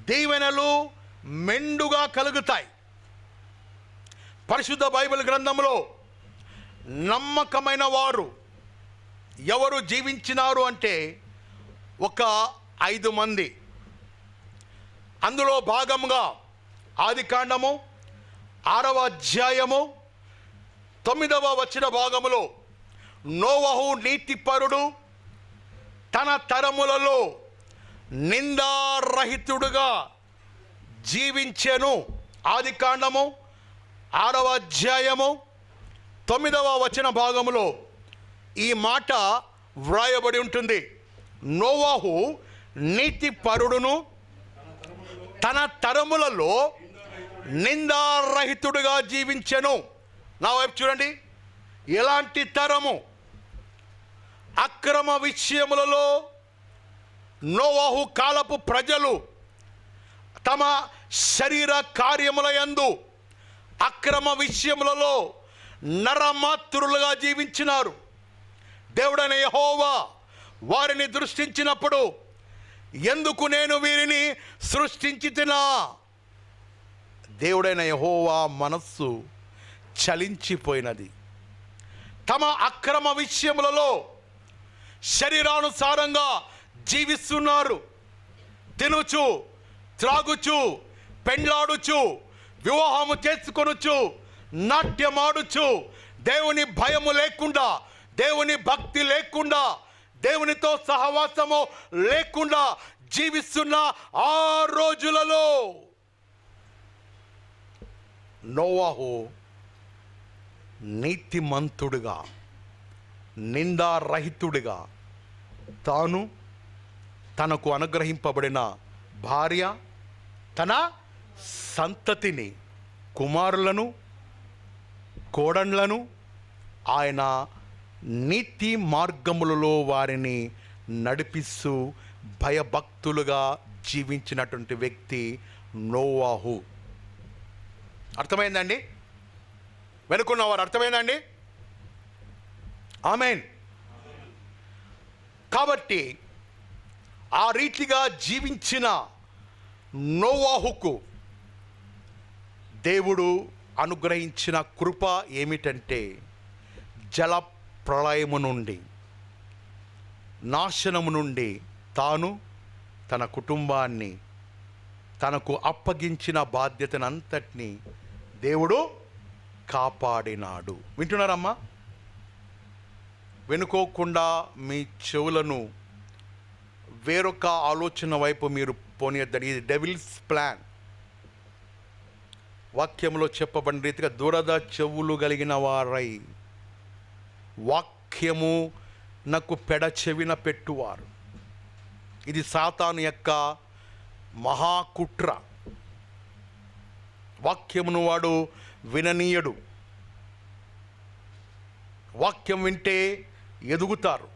దీవెనలు మెండుగా కలుగుతాయి. పరిశుద్ధ బైబిల్ గ్రంథంలో నమ్మకమైన వారు ఎవరు జీవించినారు అంటే ఒక 5 మంది. అందులో భాగంగా ఆదికాండము 6వ అధ్యాయము 9వ వచన భాగములో నోవహు నీతిపరుడు, తన తరములలో నిందారహితుడుగా జీవించెను. ఆదికాండము 6వ అధ్యాయము 9వ వచన భాగములో ఈ మాట వ్రాయబడి ఉంటుంది. నోవహు నీతిపరుడును, తన తరములలో నిందారహితుడుగా జీవించెను. నా వైపు చూడండి. ఎలాంటి తరము? అక్రమ విషయములలో నోవహు కాలపు ప్రజలు తమ శరీర కార్యముల యందు అక్రమ విషయములలో నరమాతృలుగా జీవించినారు. దేవుడైన యెహోవా వారిని దృష్టించినప్పుడు, ఎందుకు నేను వీరిని సృష్టించితినా? దేవుడైన యెహోవా మనస్సు చలించిపోయినది. తమ అక్రమ విషయములలో శరీరానుసారంగా జీవిస్తున్నారు. తినుచు, త్రాగుచు, పెండ్లాడుచు, వివాహము చేసుకొనుచు, నాట్యమాడుచు, దేవుని భయము లేకుండా, దేవుని భక్తి లేకుండా, దేవునితో సహవాసము లేకుండా జీవిస్తున్న ఆ రోజులలో నోవహు నీతిమంతుడుగా, నిందారహితుడిగా తాను, తనకు అనుగ్రహింపబడిన భార్య, తన సంతతిని, కుమారులను, కోడళ్లను ఆయన నీతి మార్గములలో వారిని నడిపిస్తూ భయభక్తులుగా జీవించినటువంటి వ్యక్తి నోవహు. అర్థమైందండి? వెనుకున్నవారు అర్థమైందండి? ఆమేన్. కాబట్టి ఆ రీతిగా జీవించిన నోవహుకు దేవుడు అనుగ్రహించిన కృప ఏమిటంటే, జల ప్రళయము నుండి, నాశనము నుండి తాను, తన కుటుంబాన్ని, తనకు అప్పగించిన బాధ్యతనంతటినీ దేవుడు కాపాడినాడు. వింటున్నారమ్మా? వెనుకోకుండా మీ చెవులను వేరొక ఆలోచన వైపు మీరు పోనీయద్దండి. ఇది డెవిల్స్ ప్లాన్. వాక్యంలో చెప్పబడిన రీతిగా దురద చెవులు కలిగిన వారై వాక్యము నాకు పెడ చెవిన పెట్టువారు. ఇది సాతాను యొక్క మహాకుట్ర. వాక్యమును వాడు విననీయడు. వాక్యం వింటే ఎదుగుతారు,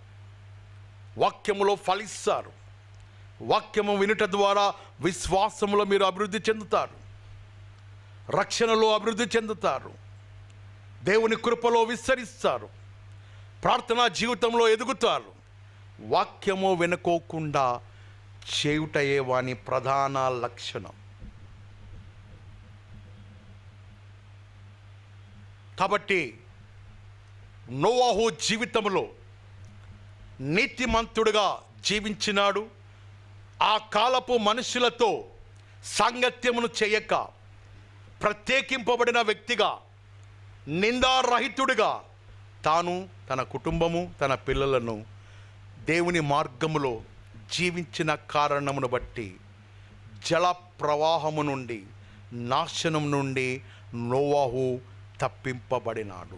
వాక్యములో ఫలిస్తారు. వాక్యము వినుట ద్వారా విశ్వాసములో మీరు అభివృద్ధి చెందుతారు, రక్షణలో అభివృద్ధి చెందుతారు, దేవుని కృపలో విస్తరిస్తారు, ప్రార్థనా జీవితంలో ఎదుగుతారు. వాక్యము వెనుకోకుండా చేయుటయే వాని ప్రధాన లక్షణం. కాబట్టి నోవహు జీవితంలో నీతిమంతుడుగా జీవించినాడు. ఆ కాలపు మనుషులతో సాంగత్యమును చేయక ప్రత్యేకింపబడిన వ్యక్తిగా, నిందారహితుడిగా తాను, తన కుటుంబము, తన పిల్లలను దేవుని మార్గములో జీవించిన కారణమును బట్టి జల ప్రవాహము నుండి, నాశనం నుండి నోవహు తప్పింపబడినాడు.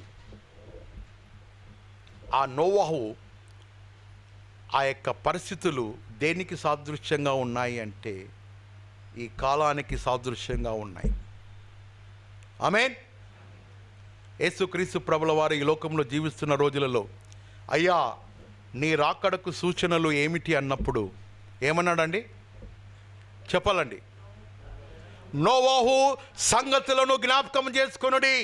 ఆ నోవహు ఆ యొక్క పరిస్థితులు దేనికి సాదృశ్యంగా ఉన్నాయి అంటే ఈ కాలానికి సాదృశ్యంగా ఉన్నాయి. ఆమేన్. యేసుక్రీస్తు ప్రభుల వారు ఈ లోకంలో జీవిస్తున్న రోజులలో, అయ్యా నీ రాకడకు సూచనలు ఏమిటి అన్నప్పుడు ఏమన్నాడండి? చెప్పాలండి. నోవహు సంగతులను జ్ఞాపకం చేసుకొనుడి.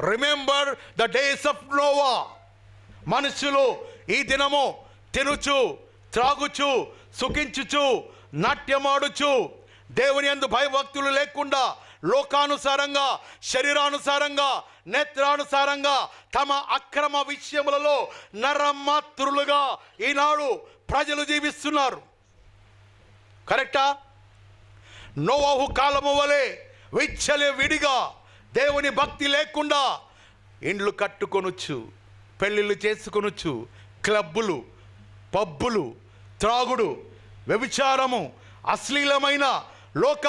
Remember the days of Noah. మనుషులు ఈ దినము తినుచు, త్రాగుచు, సుఖించుచు, నాట్యమాడుచు, దేవుని యందు భయభక్తులు లేకుండా లోకానుసారంగా, శరీరానుసారంగా, నేత్రానుసారంగా తమ అక్రమ విషయములలో నరమాతృలుగా ఈనాడు ప్రజలు జీవిస్తున్నారు. కరెక్టా? నోవహు కాలము వలె విచ్చలవిడిగా దేవుని భక్తి లేకుండా ఇండ్లు కట్టుకొనొచ్చు, పెళ్ళిళ్ళు చేసుకొనొచ్చు, క్లబ్బులు, పబ్బులు, త్రాగుడు, వ్యభిచారము, అశ్లీలమైన లోక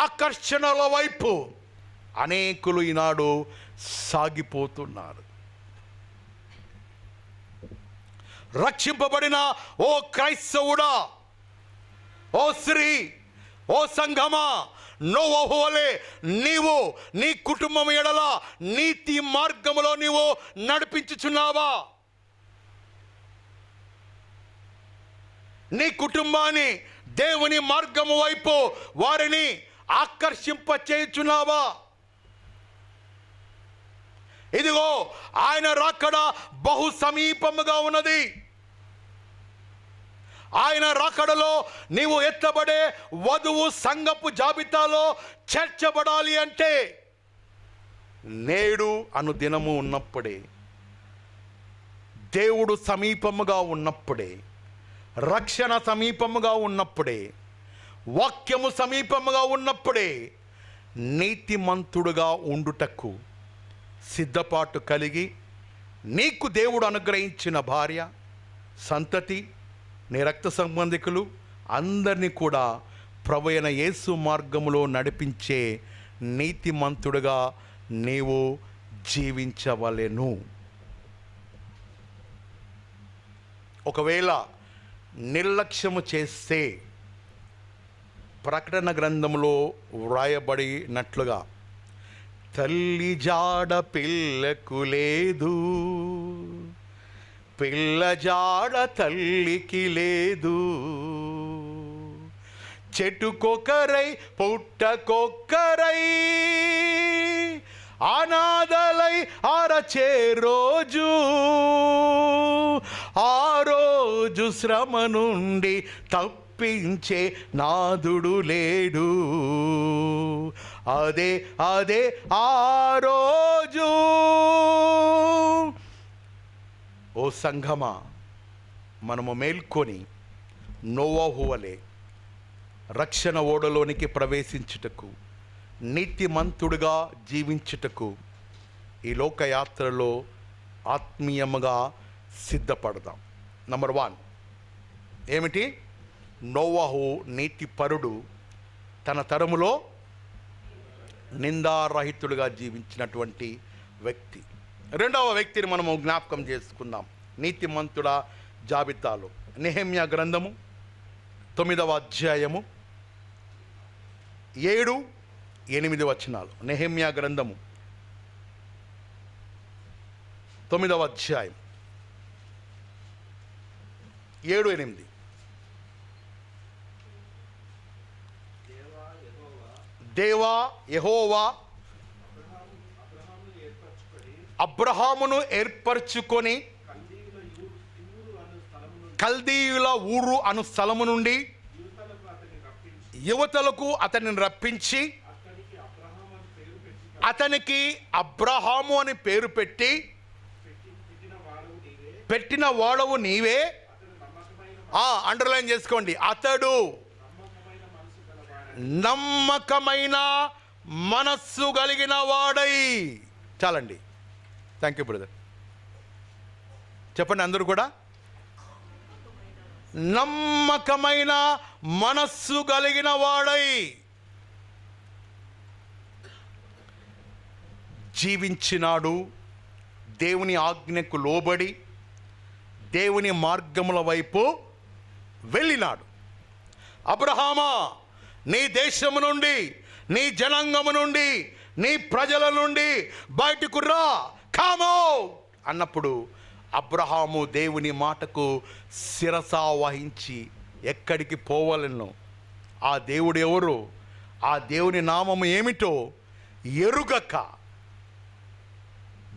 ఆకర్షణల వైపు అనేకులు ఈనాడు సాగిపోతున్నారు. రక్షింపబడిన ఓ క్రైస్తవుడా, ఓ స్త్రీ, ఓ సంఘమా, నోవహు వలె నీవు నీ కుటుంబం ఎడల నీతి మార్గములో నీవు నడిపించుచున్నావా? నీ కుటుంబాన్ని దేవుని మార్గము వైపు వారిని ఆకర్షింపచేయుచున్నావా? ఇదిగో ఆయన రాకడ బహు సమీపముగా ఉన్నది. ఆయన రాకడలో నీవు ఎత్తబడే వధువు సంఘపు జాబితాలో చేర్చబడాలి అంటే నేడు అను దినము ఉన్నప్పుడే, దేవుడు సమీపముగా ఉన్నప్పుడే, రక్షణ సమీపముగా ఉన్నప్పుడే, వాక్యము సమీపముగా ఉన్నప్పుడే నీతిమంతుడుగా ఉండుటకు సిద్ధపాటు కలిగి నీకు దేవుడు అనుగ్రహించిన భార్య, సంతతి, నీ రక్త సంబంధికులు అందరినీ కూడా ప్రభువైన యేసు మార్గములో నడిపించే నీతిమంతుడుగా నీవు జీవించవలెను. ఒకవేళ నిర్లక్ష్యము చేస్తే ప్రకటన గ్రంథంలో వ్రాయబడినట్లుగా తల్లి జాడ పిల్లకు లేదు, పిల్ల జాడ తల్లికి లేదు, చెట్టుకొకరై పుట్టకొక్కరై అనాథలై అరచే రోజు, ఆ రోజు శ్రమ నుండి తప్పించే నాదుడు లేడు. అదే అదే ఆ రోజు. ఓ సంఘమా, మనము మేల్కొని నోవహు వలె రక్షణ ఓడలోనికి ప్రవేశించుటకు, నీతిమంతుడుగా జీవించుటకు ఈ లోకయాత్రలో ఆత్మీయముగా సిద్ధపడదాం. నంబర్ 1 ఏమిటి? నోవహు నీతిపరుడు, తన తరములో నిందారహితుడుగా జీవించినటువంటి వ్యక్తి. రెండవ వ్యక్తిని మనము జ్ఞాపకం చేసుకుందాం నీతిమంతుడ జాబితాలో. నెహెమ్యా గ్రంథము 9వ అధ్యాయము 7-8 వచనాలు. నెహెమ్యా గ్రంథము 9వ అధ్యాయం 7-8. దేవా యెహోవా అబ్రహామును ఏర్పరచుకొని కల్దీయుల ఊరు అను స్థలము నుండి యువతలకు అతనిని రప్పించి అతనికి అబ్రహాము అని పేరు పెట్టి పెట్టిన వాడవు నీవే. అండర్లైన్ చేసుకోండి. అతడు నమ్మకమైన మనస్సు కలిగిన వాడై. చాలండి. Thank you brother. చెప్పండి అందరూ కూడా. నమ్మకమైన మనస్సు కలిగిన వాడై జీవించినాడు. దేవుని ఆజ్ఞకు లోబడి దేవుని మార్గముల వైపు వెళ్ళినాడు. అబ్రహామా, నీ దేశము నుండి, నీ జనాంగము నుండి, నీ ప్రజల నుండి బయటకు రా, కమ్ అవుట్ అన్నప్పుడు అబ్రహాము దేవుని మాటకు శిరస వహించి ఎక్కడికి పోవాలనో, ఆ దేవుడు ఎవరు, ఆ దేవుని నామము ఏమిటో ఎరుగక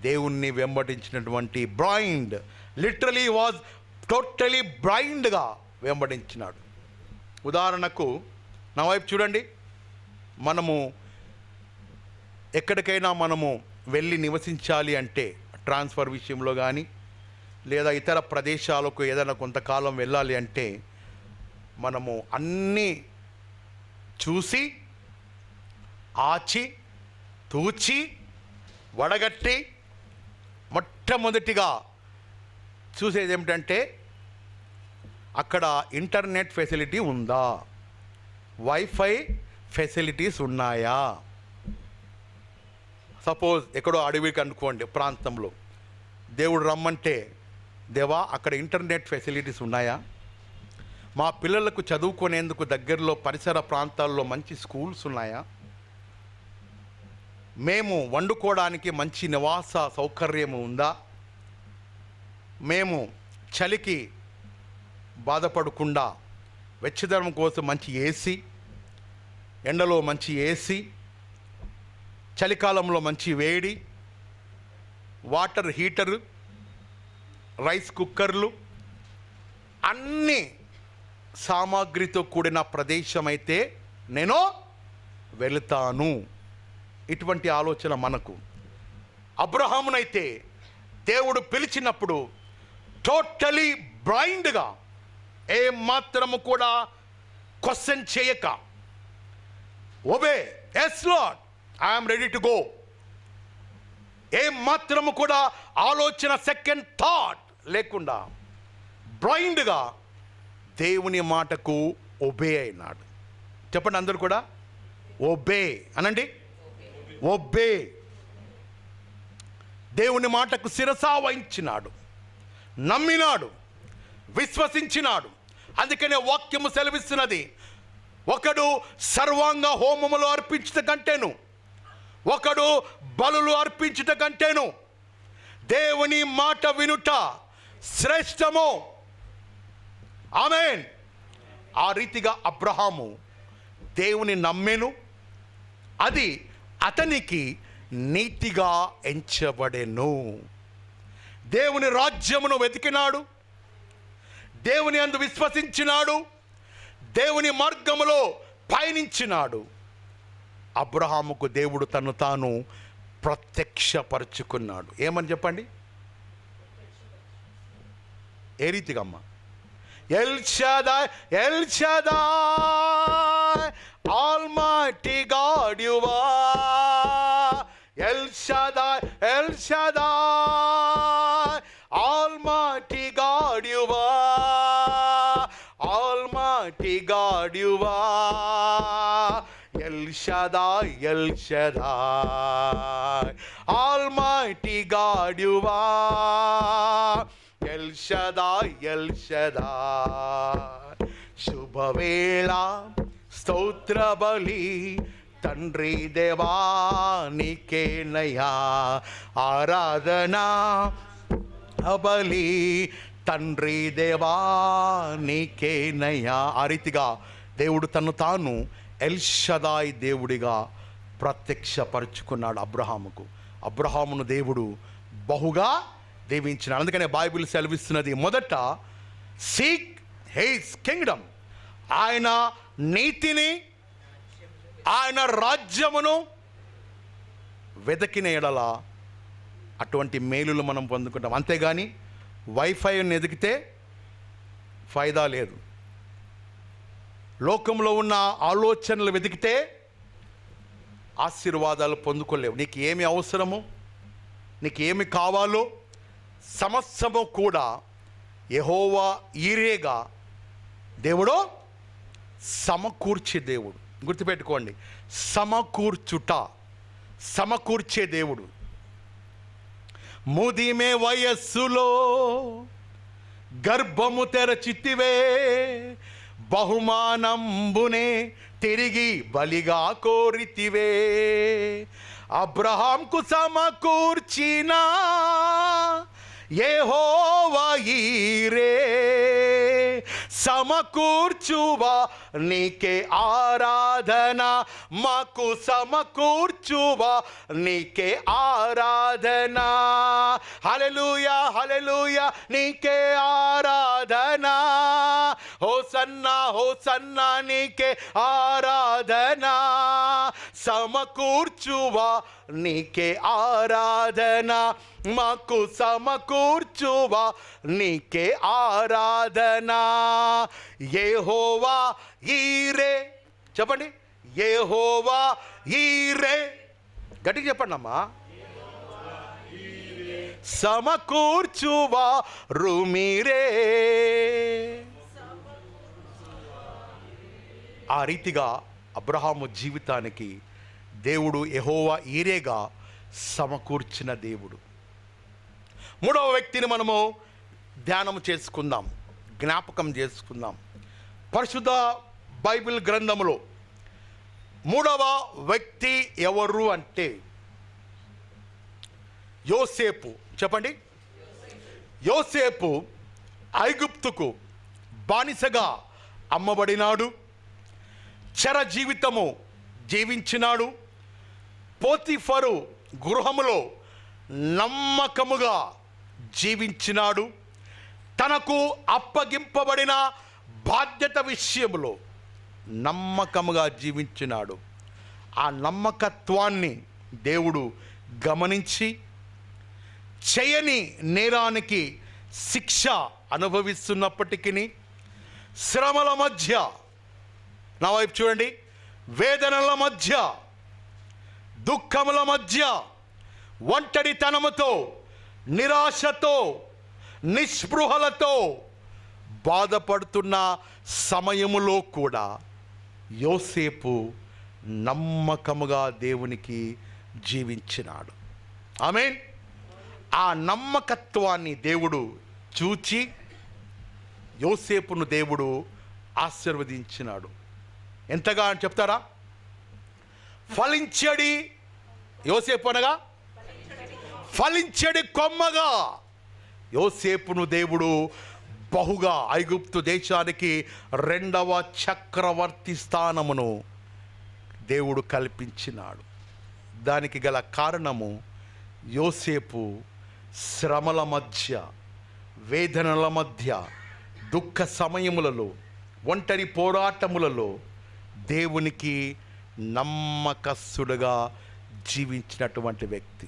దేవుణ్ణి వెంబడించినటువంటి బ్లైండ్, లిటరలీ వాజ్ టోటలీ బ్లైండ్గా వెంబడించినాడు. ఉదాహరణకు నా వైపు చూడండి. మనము ఎక్కడికైనా మనము వెళ్ళి నివసించాలి అంటే ట్రాన్స్ఫర్ విషయంలో కానీ లేదా ఇతర ప్రదేశాలకు ఏదైనా కొంతకాలం వెళ్ళాలి అంటే మనము అన్నీ చూసి ఆచి తూచి వడగట్టి మొట్టమొదటిగా చూసేది ఏమిటంటే అక్కడ ఇంటర్నెట్ ఫెసిలిటీ ఉందా, వైఫై ఫెసిలిటీస్ ఉన్నాయా. సపోజ్ ఎక్కడో అడవికి అనుకోండి ప్రాంతంలో దేవుడు రమ్మంటే, దేవా అక్కడ ఇంటర్నెట్ ఫెసిలిటీస్ ఉన్నాయా, మా పిల్లలకు చదువుకునేందుకు దగ్గరలో పరిసర ప్రాంతాల్లో మంచి స్కూల్స్ ఉన్నాయా, మేము వండుకోవడానికి మంచి నివాస సౌకర్యం ఉందా, మేము చలికి బాధపడకుండా వెచ్చదనం కోసం మంచి ఏసీ, ఎండలో మంచి ఏసీ, చలికాలంలో మంచి వేడి, వాటర్ హీటరు, రైస్ కుక్కర్లు, అన్ని సామాగ్రితో కూడిన ప్రదేశం అయితే నేను వెళుతాను. ఇటువంటి ఆలోచన మనకు. అబ్రహామునైతే దేవుడు పిలిచినప్పుడు టోటలీ బ్లైండ్గా, ఏ మాత్రము కూడా క్వశ్చన్ చేయక, obey, yes Lord, I'm ready to go, ఏ మాత్రము కూడా ఆలోచన సెకండ్ థాట్ లేకుండా బ్లైండ్గా దేవుని మాటకు ఒబే అయినాడు. చెప్పండి అందరూ కూడా, ఒబే అనండి. ఒబే, దేవుని మాటకు శిరస వహించినాడు, నమ్మినాడు, విశ్వసించినాడు. అందుకనే వాక్యము సెలవిస్తున్నది, ఒకడు సర్వాంగ హోమములు అర్పించుట కంటేను, ఒకడు బలులు అర్పించుట కంటేను దేవుని మాట వినుట శ్రేష్టము. ఆమేన్. ఆ రీతిగా అబ్రహాము దేవుని నమ్మెను, అది అతనికి నీతిగా ఎంచబడెను. దేవుని రాజ్యమును వెతికినాడు, దేవుని యందు విశ్వసించినాడు, దేవుని మార్గములో పయనించినాడు. అబ్రహాముకు దేవుడు తను తాను ప్రత్యక్షపరుచుకున్నాడు. ఏమని చెప్పండి, ఏ రీతిగా అమ్మా? El Shaddai, El Shaddai, almighty God you are. El Shaddai, El Shaddai, almighty God you are. Almighty God you are. El Shaddai, El Shaddai, almighty God you are. El Shaddai, El Shaddai. శుభవేళ స్తోత్ర బలి తండ్రి దేవా నీకేనయ్యా, ఆరాధన బలి తండ్రి దేవా నీకేనయ్యా. ఆ రీతిగా దేవుడు తను తాను ఎల్ షదాయ్ దేవుడిగా ప్రత్యక్షపరుచుకున్నాడు అబ్రహాముకు. అబ్రహామును దేవుడు బహుగా దీవించినాడు. అందుకనే బైబిల్ సెలవిస్తున్నది, మొదట సీక్ హిస్ కింగ్డమ్, ఆయన నీతిని, ఆయన రాజ్యమును వెతికిన ఎడల అటువంటి మేలులు మనం పొందుకుంటాం. అంతేగాని వైఫైని ఎదిగితే ఫైదా లేదు. లోకంలో ఉన్న ఆలోచనలు వెతికితే ఆశీర్వాదాలు పొందుకోలేవు. నీకు ఏమి అవసరమో, నీకు ఏమి కావాలో సమస్తము కూడా యెహోవా ఈరేగా దేవుడు సమకూర్చే దేవుడు. గుర్తుపెట్టుకోండి, సమకూర్చుట, సమకూర్చే దేవుడు. ముదిమే వయస్సులో గర్భము తెరచితివే, బహుమానంబునే తిరిగి బలిగా కోరితివే. అబ్రహాంకు సమకూర్చిన యెహోవా ఈరే, సమకూర్చువా నీకే ఆరాధన, మాకు సమకూర్చువా నీకే ఆరాధన. హల్లెలూయా హల్లెలూయా నీకే ఆరాధన, హోసన్నా హోసన్నా నీకే ఆరాధన. సమకూర్చువా నీకే ఆరాధన, మాకు సమకూర్చువా నీకే ఆరాధన. యెహోవా ఈరే, చెప్పండి, యెహోవా ఈరే, గట్టిగా చెప్పండి అమ్మా. సమకూర్చువా రుమిరే. ఆ రీతిగా అబ్రహాము జీవితానికి దేవుడు యెహోవా ఈరేగా సమకూర్చిన దేవుడు. మూడవ వ్యక్తిని మనము ధ్యానం చేసుకుందాం, జ్ఞాపకం చేసుకుందాం. పరిశుద్ధ బైబిల్ గ్రంథములో మూడవ వ్యక్తి ఎవరు అంటే యోసేపు. చెప్పండి, యోసేపు ఐగుప్తుకు బానిసగా అమ్మబడినాడు, చెర జీవితము జీవించినాడు. పోతిఫరు గృహములో నమ్మకముగా జీవించినాడు. తనకు అప్పగింపబడిన బాధ్యత విషయంలో నమ్మకముగా జీవించినాడు. ఆ నమ్మకత్వాన్ని దేవుడు గమనించి చేయని నేరానికి శిక్ష అనుభవిస్తున్నప్పటికీ, శ్రమల మధ్య, నా వైపు చూడండి, వేదనల మధ్య, దుఃఖముల మధ్య, ఒంటరితనముతో, నిరాశతో, నిస్పృహలతో బాధపడుతున్న సమయములో కూడా యోసేపు నమ్మకముగా దేవునికి జీవించినాడు. ఆమేన్. ఆ నమ్మకత్వాన్ని దేవుడు చూచి యోసేపును దేవుడు ఆశీర్వదించినాడు. ఎంతగా అని చెప్తారా? ఫలించడి యోసేపు అనగా ఫలించడి కొమ్మగా యోసేపును దేవుడు బహుగా ఐగుప్తు దేశానికి 2వ చక్రవర్తి స్థానమును దేవుడు కల్పించినాడు. దానికి గల కారణము యోసేపు శ్రమల మధ్య, వేదనల మధ్య, దుఃఖ సమయములలో, ఒంటరి పోరాటములలో దేవునికి నమ్మకస్తుడుగా జీవించినటువంటి వ్యక్తి.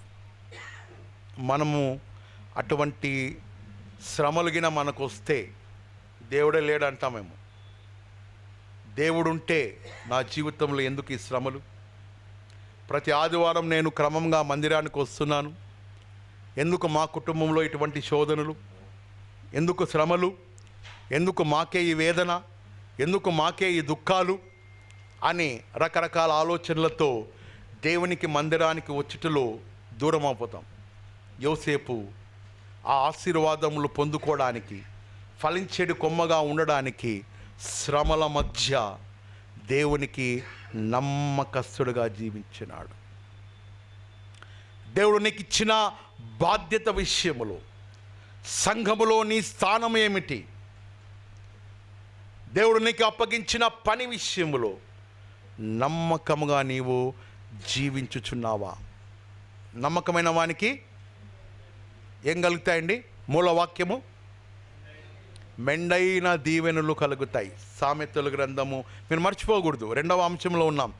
మనము అటువంటి శ్రమలుగిన మనకు వస్తే దేవుడే లేడంటామేమో. దేవుడుంటే నా జీవితంలో ఎందుకు ఈ శ్రమలు? ప్రతి ఆదివారం నేను క్రమంగా మందిరానికి వస్తున్నాను, ఎందుకు మా కుటుంబంలో ఇటువంటి శోధనలు, ఎందుకు శ్రమలు, ఎందుకు మాకే ఈ వేదన, ఎందుకు మాకే ఈ దుఃఖాలు అని రకరకాల ఆలోచనలతో దేవునికి మందిరానికి వచ్చుటలో దూరం అయిపోతాం. యోసేపు ఆ ఆశీర్వాదములు పొందుకోవడానికి, ఫలించేడు కొమ్మగా ఉండడానికి శ్రమల మధ్య దేవునికి నమ్మకస్తుడుగా జీవించినాడు. దేవుడు నీకు ఇచ్చిన బాధ్యత విషయములో, సంఘములో నీ స్థానం ఏమిటి, దేవుడు నీకు అప్పగించిన పని విషయములో నమ్మకముగా నీవు జీవించుచున్నావా? నమ్మకమైన వానికి ఏం కలుగుతాయండి? మూలవాక్యము, మెండైన దీవెనలు కలుగుతాయి. సామెతల గ్రంథము మీరు మర్చిపోకూడదు. 2వ అంశంలో ఉన్నాం.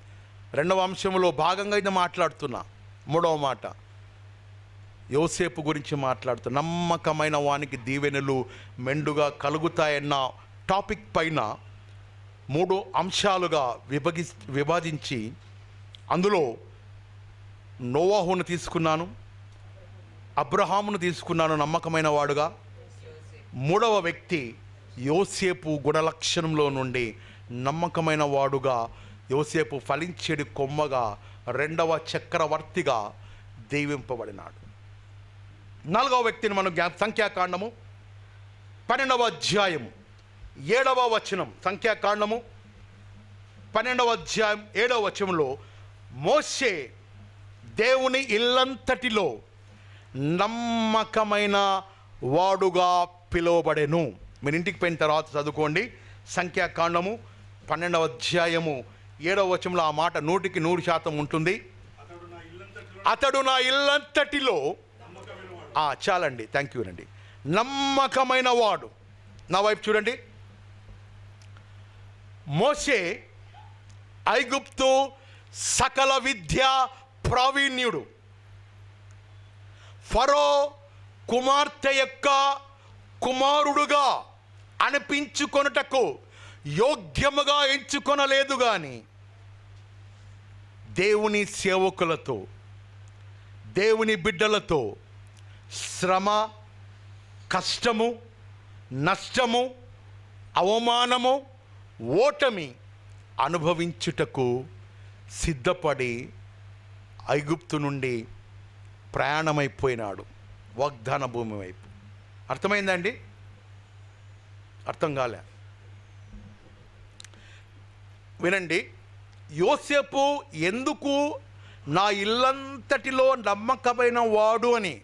2వ అంశంలో భాగంగా ఇది మాట్లాడుతున్నా. 3వ మాట యోసేపు గురించి మాట్లాడుతూ నమ్మకమైన వానికి దీవెనలు మెండుగా కలుగుతాయన్న టాపిక్ పైన 3 అంశాలుగా విభజించి అందులో నోవాహును తీసుకున్నాను, అబ్రహామును తీసుకున్నాను నమ్మకమైన వాడుగా. 3వ వ్యక్తి యోసేపు గుణలక్షణంలో నుండి నమ్మకమైన వాడుగా, యోసేపు ఫలించేడి కొమ్మగా, రెండవ చక్రవర్తిగా దీవింపబడినాడు. నాలుగవ వ్యక్తిని మనం సంఖ్యాకాండము 12వ అధ్యాయము 7వ వచనం. సంఖ్యాకాండము 12వ అధ్యాయం 7వ వచనంలో మోషే దేవుని ఇల్లంతటిలో నమ్మకమైన వాడుగా పిలువబడెను. మీరు ఇంటికి పోయిన తర్వాత చదువుకోండి. సంఖ్యాకాండము 12వ అధ్యాయము 7వ వచనంలో ఆ మాట 100% ఉంటుంది. అతడు నా ఇల్లంతటిలో, చాలండి, థ్యాంక్ యూ అండి, నమ్మకమైన వాడు. నా వైపు చూడండి. మోషే ఐగుప్తు సకల విద్యా ప్రావీణ్యుడు. ఫరో కుమార్తె యొక్క కుమారుడుగా అనిపించుకొనుటకు యోగ్యముగా ఎంచుకొనలేదు కానీ దేవుని సేవకులతో, దేవుని బిడ్డలతో శ్రమ, కష్టము, నష్టము, అవమానము, ఓటమి అనుభవించుటకు సిద్ధపడి ఐగుప్తు నుండి ప్రయాణమైపోయినాడు వాగ్దాన భూమి వైపు. అర్థమైందండి? అర్థం కాలే? వినండి. యోసేపు ఎందుకు నా ఇల్లంతటిలో నమ్మకమైన వాడు అని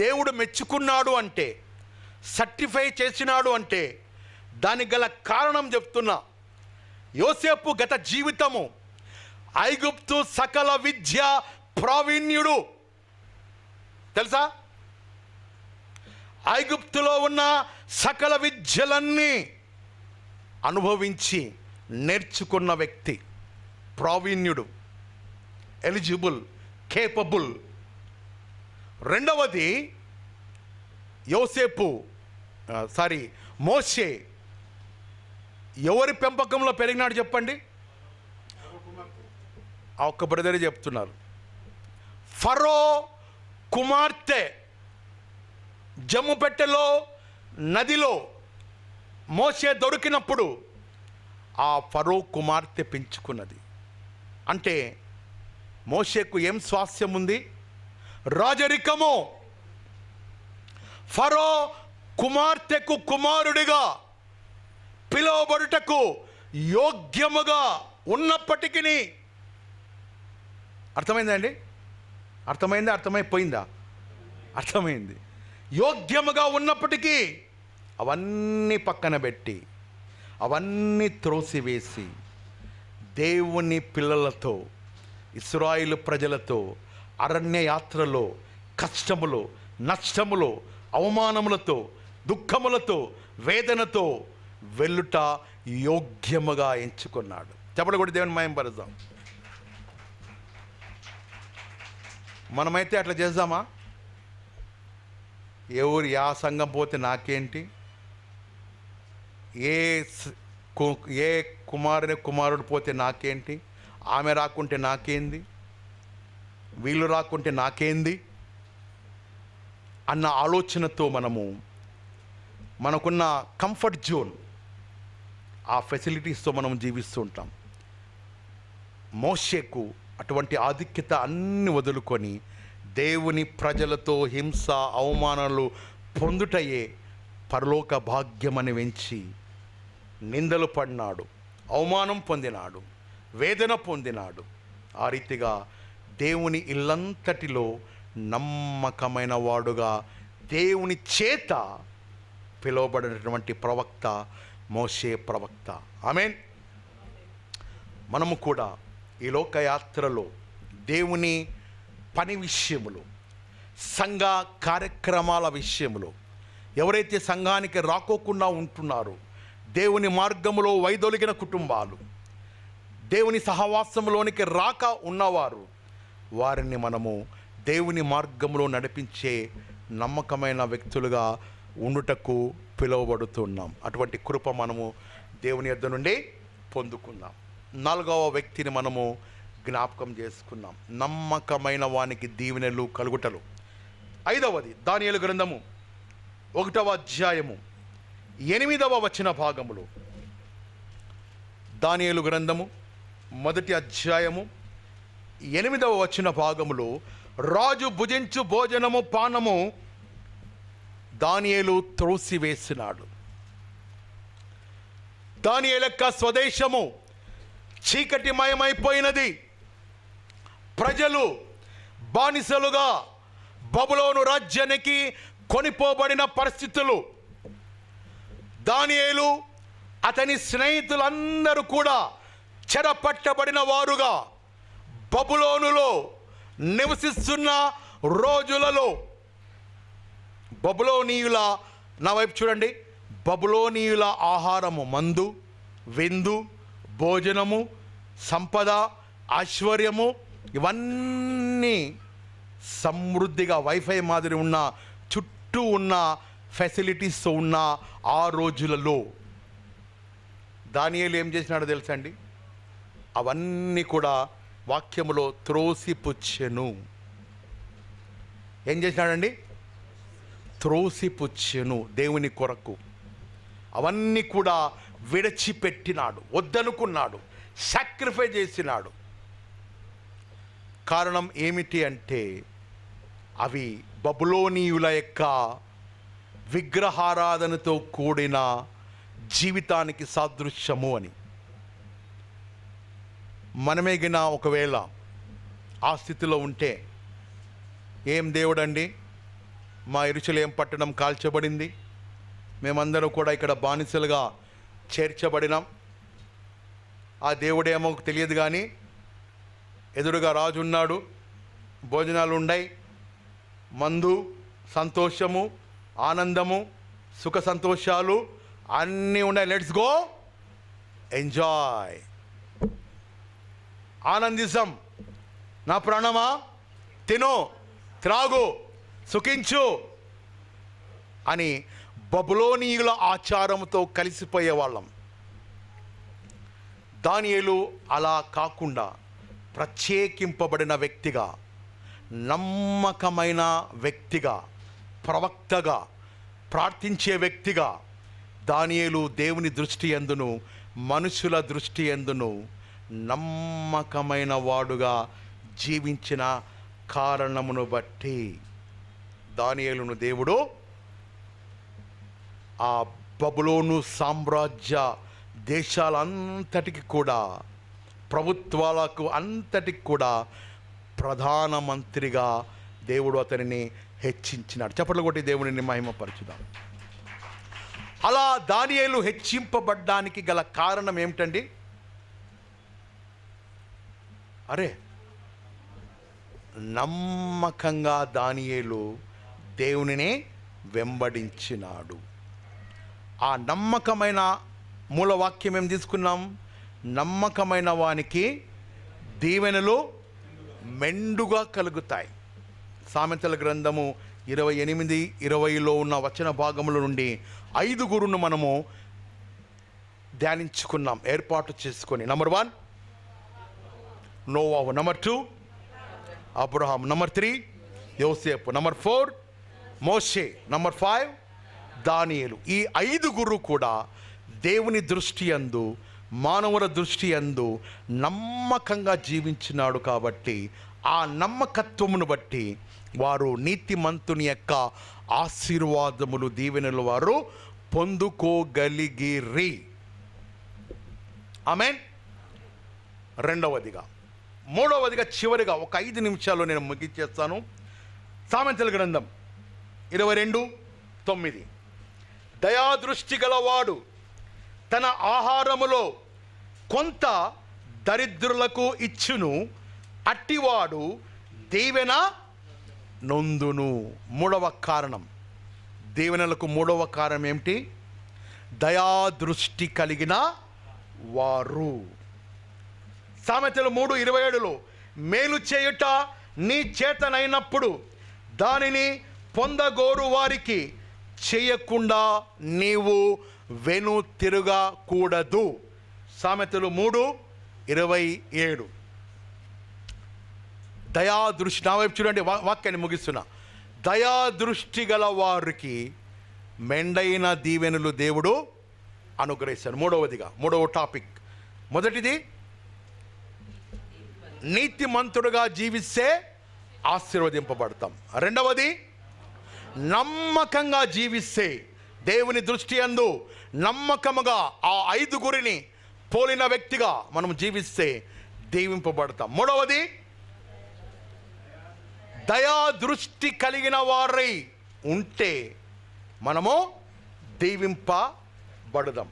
దేవుడు మెచ్చుకున్నాడు అంటే, సర్టిఫై చేసినాడు అంటే దానికి గల కారణం చెప్తున్నా. యోసేపు గత జీవితము ఐగుప్తు సకల విద్య ప్రావీణ్యుడు. తెలుసా? ఐగుప్తులో ఉన్న సకల విద్యలన్నీ అనుభవించి నేర్చుకున్న వ్యక్తి, ప్రావీణ్యుడు, ఎలిజిబుల్, కేపబుల్. రెండవది, మోషే ఎవరి పెంపకంలో పెరిగినాడు చెప్పండి? ఆ ఒక్క బ్రదరే చెప్తున్నారు. ఫరో కుమార్తె జమ్ముపెట్టెలో నదిలో మోషే దొరికినప్పుడు ఆ ఫరో కుమార్తె పెంచుకున్నది. అంటే మోషేకు ఏం స్వాస్థ్యం ఉంది? రాజరికము. ఫరో కుమార్తెకు కుమారుడిగా పిలువబడుటకు యోగ్యముగా ఉన్నప్పటికీ, అర్థమైందండి? అర్థమైపోయిందా? అర్థమైంది. యోగ్యముగా ఉన్నప్పటికీ అవన్నీ పక్కన పెట్టి, అవన్నీ త్రోసివేసి దేవుని పిల్లలతో, ఇశ్రాయేలు ప్రజలతో అరణ్య యాత్రలో కష్టములో, నష్టములో, అవమానములతో, దుఃఖములతో, వేదనతో వెళ్ళుట యోగ్యముగా ఎంచుకున్నాడు. చెప్పడం కూడా దేవుని మహిమపరుద్దాం. మనమైతే అట్లా చేద్దామా? ఎవరు యా సంఘం పోతే నాకేంటి, ఏ కుమారుడు పోతే నాకేంటి, ఆమె రాకుంటే నాకేంది, వీళ్ళు రాకుంటే నాకేంది అన్న ఆలోచనతో మనకున్న కంఫర్ట్ జోన్, ఆ ఫెసిలిటీస్తో మనం జీవిస్తూ ఉంటాం. మోషేకు అటువంటి ఆధిక్యత అన్ని వదులుకొని దేవుని ప్రజలతో హింస, అవమానాలు పొందుటయే పరలోక భాగ్యమని వెంచి నిందలు పడినాడు, అవమానం పొందినాడు, వేదన పొందినాడు. ఆ రీతిగా దేవుని ఇల్లంతటిలో నమ్మకమైన వాడుగా దేవుని చేత పిలువబడినటువంటి ప్రవక్త మోషే ప్రవక్త. ఆమేన్. మనము కూడా ఈ లోకయాత్రలో దేవుని పని విషయములో, సంఘ కార్యక్రమాల విషయములో, ఎవరైతే సంఘానికి రాకోకుండా ఉంటున్నారో, దేవుని మార్గములో వైదొలిగిన కుటుంబాలు, దేవుని సహవాసంలోనికి రాక ఉన్నవారు, వారిని మనము దేవుని మార్గంలో నడిపించే నమ్మకమైన వ్యక్తులుగా ఉండుటకు పిలువబడుతున్నాం. అటువంటి కృప మనము దేవుని యొద్ద నుండి పొందుకుందాం. నాలుగవ వ్యక్తిని మనము జ్ఞాపకం చేసుకున్నాం. నమ్మకమైన వానికి దీవెనలు కలుగుటలు. ఐదవది దానియేలు గ్రంథము 1వ అధ్యాయము 8వ వచన భాగములో, దానియేలు గ్రంథము 1వ అధ్యాయము 8వ వచన భాగములో, రాజు భుజించు భోజనము పానము దానియేలు త్రోసివేసినాడు. దానియేలు యొక్క స్వదేశము చీకటిమయమైపోయినది. ప్రజలు బానిసలుగా బబులోను రాజ్యానికి కొనిపోబడిన పరిస్థితులు. దానియేలు అతని స్నేహితులందరూ కూడా చెరపట్టబడిన వారుగా బబులోనులో నివసిస్తున్న రోజులలో బబులోనీయుల, నా వైపు చూడండి, బబులోనీయుల ఆహారము, మందు, విందు, భోజనము, సంపద, ఐశ్వర్యము ఇవన్నీ సమృద్ధిగా వైఫై మాదిరి ఉన్న, చుట్టూ ఉన్న ఫెసిలిటీస్తో ఉన్న ఆ రోజులలో దానియేలు ఏం చేసినాడో తెలుసా అండి? అవన్నీ కూడా వాక్యములో త్రోసిపుచ్చెను. ఏం చేసినాడండి? త్రోసిపుచ్చెను. దేవుని కొరకు అవన్నీ కూడా విడిచిపెట్టినాడు, వద్దనుకున్నాడు, సాక్రిఫైస్ చేసినాడు. కారణం ఏమిటి అంటే అవి బబులోనీయుల యొక్క విగ్రహారాధనతో కూడిన జీవితానికి సాదృశ్యము అని. మనమే గిన ఒకవేళ ఆ స్థితిలో ఉంటే, ఏం దేవుడండి, మా యెరూషలేము పట్టణం కాల్చబడింది, మేమందరం కూడా ఇక్కడ బానిసలుగా చేర్చబడినాం, ఆ దేవుడేమో తెలియదు కానీ ఎదురుగా రాజు ఉన్నాడు, భోజనాలు ఉన్నాయి, మందు, సంతోషము, ఆనందము, సుఖ సంతోషాలు అన్నీ ఉన్నాయి, లెట్స్ గో ఎంజాయ్, ఆనందిసం, నా ప్రాణమా తిను, త్రాగు, సుఖించు అని బబులోనీయుల ఆచారంతో కలిసిపోయేవాళ్ళం. దానియేలు అలా కాకుండా ప్రత్యేకింపబడిన వ్యక్తిగా, నమ్మకమైన వ్యక్తిగా, ప్రవక్తగా, ప్రార్థించే వ్యక్తిగా దానియేలు దేవుని దృష్టి యందును మనుషుల దృష్టి యందును నమ్మకమైన వాడుగా జీవించిన కారణమును బట్టి దానియేలును దేవుడు ఆ బబులోను సామ్రాజ్య దేశాలంతటికి కూడా, ప్రభుత్వాలకు అంతటికి కూడా ప్రధానమంత్రిగా దేవుడు అతనిని హెచ్చించినాడు. చప్పట్లు కొట్టి దేవునిని మహిమపరచుదాం. అలా దానియేలు హెచ్చింపబడ్డానికి గల కారణం ఏమిటండి? నమ్మకంగా దానియేలు దేవునిని వెంబడించినాడు. ఆ నమ్మకమైన మూలవాక్యం ఏం తీసుకున్నాం? నమ్మకమైన వానికి దీవెనలు మెండుగా కలుగుతాయి. సామెతల గ్రంథము 28-20లో ఉన్న వచన భాగముల నుండి 5 మనము ధ్యానించుకున్నాం, ఏర్పాటు చేసుకొని. నంబర్ 1 నోవాహు, నంబర్ 2 అబ్రహాం, నంబర్ 3 యోసేపు, నంబర్ 4 మోషే, నంబర్ 5 దానియేలు. ఈ 5 కూడా దేవుని దృష్టి యందు, మానవుల దృష్టి యందు నమ్మకంగా జీవించినాడు. కాబట్టి ఆ నమ్మకత్వమును బట్టి వారు నీతిమంతుని యొక్క ఆశీర్వాదములు, దీవెనలు వారు పొందుకోగలిగిరి. ఆమేన్. రెండవదిగా, మూడవదిగా, చివరిగా ఒక 5 నిమిషాల్లో నేను ముగించేస్తాను. సామెతల గ్రంథం 22:9, దయాదృష్టి గలవాడు తన ఆహారములో కొంత దరిద్రులకు ఇచ్చును, అట్టివాడు దీవెన నొందును. మూడవ కారణం, దీవెనలకు మూడవ కారణం ఏమిటి? దయాదృష్టి కలిగిన వారు. సామెతలు 3:27లో, మేలు చేయుట నీ చేతనైనప్పుడు దానిని పొందగోరు వారికి చేయకుండా నీవు వెను తిరగకూడదు. సామెతలు 3:27. దయాదృష్టి, నా వైపు చూడండి, వాక్యాన్ని ముగిస్తున్నా. దయాదృష్టి గల వారికి మెండైన దీవెనలు దేవుడు అనుగ్రహిస్తాడు. మూడవ టాపిక్. మొదటిది, నీతిమంతుడుగా జీవిస్తే ఆశీర్వదింపబడతాం. రెండవది, నమ్మకంగా జీవిస్తే, దేవుని దృష్టి యందు నమ్మకముగా ఆ 5గురిని పోలిన వ్యక్తిగా మనం జీవిస్తే దీవింపబడతాం. మూడవది, దయా దృష్టి కలిగిన వారై ఉంటే మనము దీవింపబడదాం.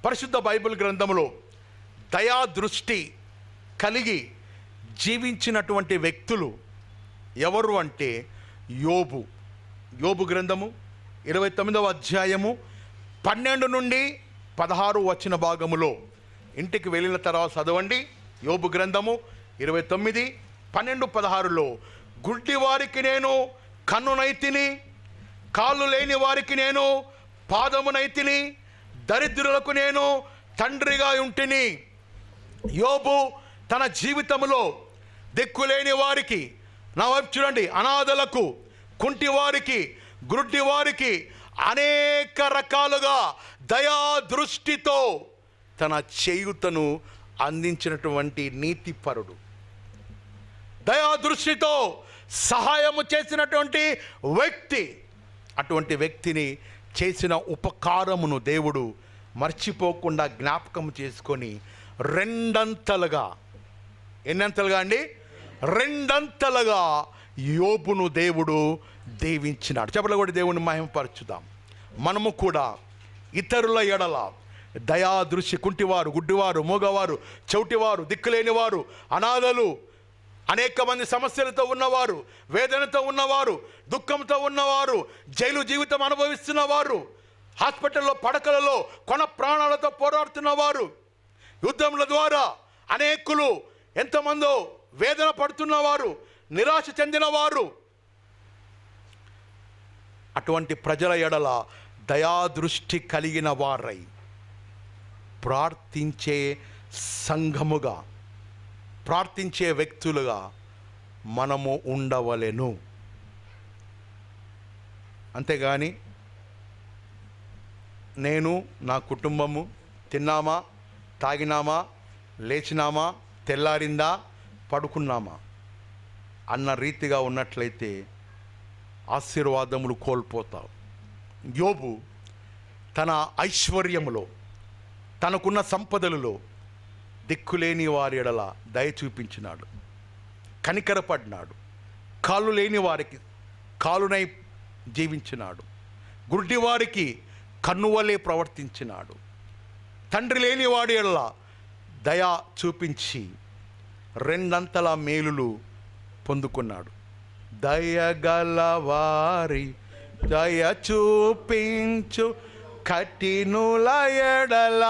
పరిశుద్ధ బైబిల్ గ్రంథంలో దయా దృష్టి కలిగి జీవించినటువంటి వ్యక్తులు ఎవరు అంటే యోబు గ్రంథము 29వ అధ్యాయము 12 నుండి 16 వచ్చిన భాగములో, ఇంటికి వెళ్ళిన తర్వాత చదవండి. యోబు గ్రంథము 29, 12, 16లో, గుడ్డి వారికి నేను కన్నునైతిని, కాళ్ళు లేని వారికి నేను పాదమునైతిని, దరిద్రులకు నేను తండ్రిగా ఉంటిని. యోబు తన జీవితంలో దిక్కులేని వారికి, నా వైపు చూడండి, అనాథలకు, కుంటి వారికి, గ్రుడ్డి వారికి అనేక రకాలుగా దయా దృష్టితో తన చేయుతను అందించినటువంటి నీతిపరుడు, దయా దృష్టితో సహాయము చేసినటువంటి వ్యక్తి. అటువంటి వ్యక్తిని చేసిన ఉపకారమును దేవుడు మర్చిపోకుండా జ్ఞాపకం చేసుకొని రెండంతలుగా, ఎన్నంతలుగా అండి? రెండంతలుగా యోబును దేవుడు దీవించినాడు. చెప్పలు కూడా దేవుని మహిమపరచుదాం. మనము కూడా ఇతరుల ఎడల దయా దృష్టి, కుంటివారు, గుడ్డివారు, మూగవారు, చెవిటివారు, దిక్కులేనివారు, అనాథలు, అనేక మంది సమస్యలతో ఉన్నవారు, వేదనతో ఉన్నవారు, దుఃఖంతో ఉన్నవారు, జైలు జీవితం అనుభవిస్తున్నవారు, హాస్పిటల్లో పడకలలో కొన ప్రాణాలతో పోరాడుతున్నవారు, యుద్ధముల ద్వారా అనేకులు ఎంతమందో వేదన పడుతున్నవారు, నిరాశ చెందినవారు, అటువంటి ప్రజల ఎడల దయాదృష్టి కలిగిన వారై ప్రార్థించే సంఘముగా, ప్రార్థించే వ్యక్తులుగా మనము ఉండవలెను. అంతేగాని నేను, నా కుటుంబము తిన్నామా, తాగినామా, లేచినామా, తెల్లారిందా, పడుకున్నామా అన్న రీతిగా ఉన్నట్లయితే ఆశీర్వాదములు కోల్పోతావు. యోబు తన ఐశ్వర్యములో, తనకున్న సంపదలలో దిక్కులేని వారి ఎడల దయ చూపించినాడు, కనికరపడినాడు, కాళ్ళు లేని వారికి కాలునై జీవించినాడు, గుడ్డి వారికి కన్నువలే ప్రవర్తించినాడు, తండ్రి లేని వాడి ఎడల దయ చూపించి రెండంతల మేలులు పొందుకున్నాడు. దయగలవారి దయ చూపించు, కఠినుల ఎడల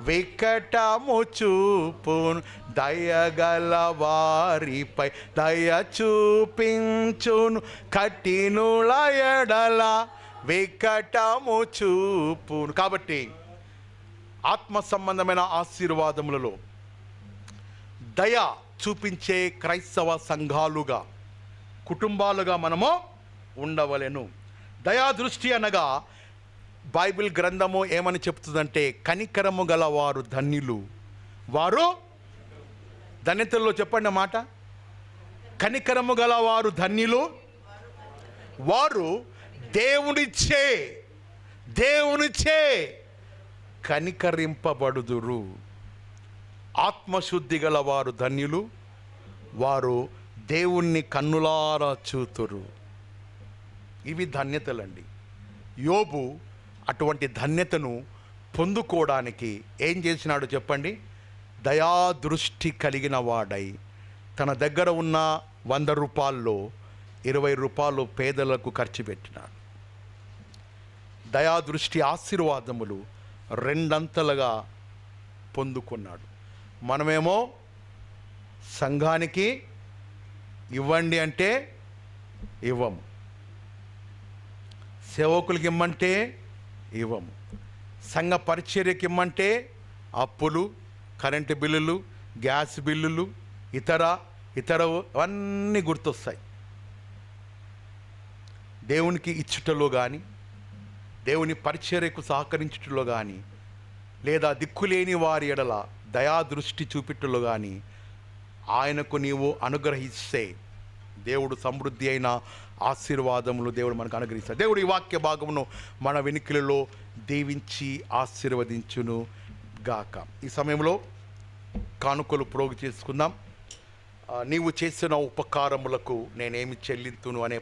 వికటము చూపును, దయగల వారిపై దయ చూపించును, కఠినుల ఎడల వికటము చూపును. కాబట్టి ఆత్మ సంబంధమైన ఆశీర్వాదములలో దయ చూపించే క్రైస్తవ సంఘాలుగా, కుటుంబాలుగా మనము ఉండవలెను. దయా దృష్టి అనగా బైబిల్ గ్రంథము ఏమని చెప్తుందంటే, కనికరము గల వారు ధన్యులు, వారు ధన్యతల్లో చెప్పండి మాట, కనికరము గల వారు ధన్యులు, వారు దేవునిచే కనికరింపబడుదురు. ఆత్మశుద్ధి గల వారు ధన్యులు, వారు దేవుణ్ణి కన్నులారా చూతురు. ఇవి ధన్యతలండి. యోబు అటువంటి ధన్యతను పొందుకోవడానికి ఏం చేసినాడు చెప్పండి? దయాదృష్టి కలిగిన వాడై తన దగ్గర ఉన్న 100 రూపాయల్లో 20 రూపాయలు పేదలకు ఖర్చు పెట్టినాడు. దయాదృష్టి ఆశీర్వాదములు రెండంతలుగా పొందుకున్నాడు. మనమేమో సంఘానికి ఇవ్వండి అంటే ఇవ్వము, సేవకులకి ఇమ్మంటే ఇవ్వము, సంఘ పరిచర్యకి ఇమ్మంటే అప్పులు, కరెంటు బిల్లులు, గ్యాస్ బిల్లులు, ఇతర అన్నీ గుర్తొస్తాయి. దేవునికి ఇచ్చుటలో కానీ, దేవుని పరిచర్యకు సహకరించుటలో కానీ, లేదా దిక్కులేని వారి ఎడల దయాదృష్టి చూపిట్టులో కానీ ఆయనకు నీవు అనుగ్రహిస్తే దేవుడు సమృద్ధి అయిన ఆశీర్వాదములు దేవుడు మనకు అనుగ్రహిస్తాడు. దేవుడు ఈ వాక్య భాగమును మన వెనుకలలో దీవించి ఆశీర్వదించును గాక. ఈ సమయంలో కానుకలు ప్రోగు చేసుకుందాం. నీవు చేసిన ఉపకారములకు నేనేమి చెల్లింతును అనే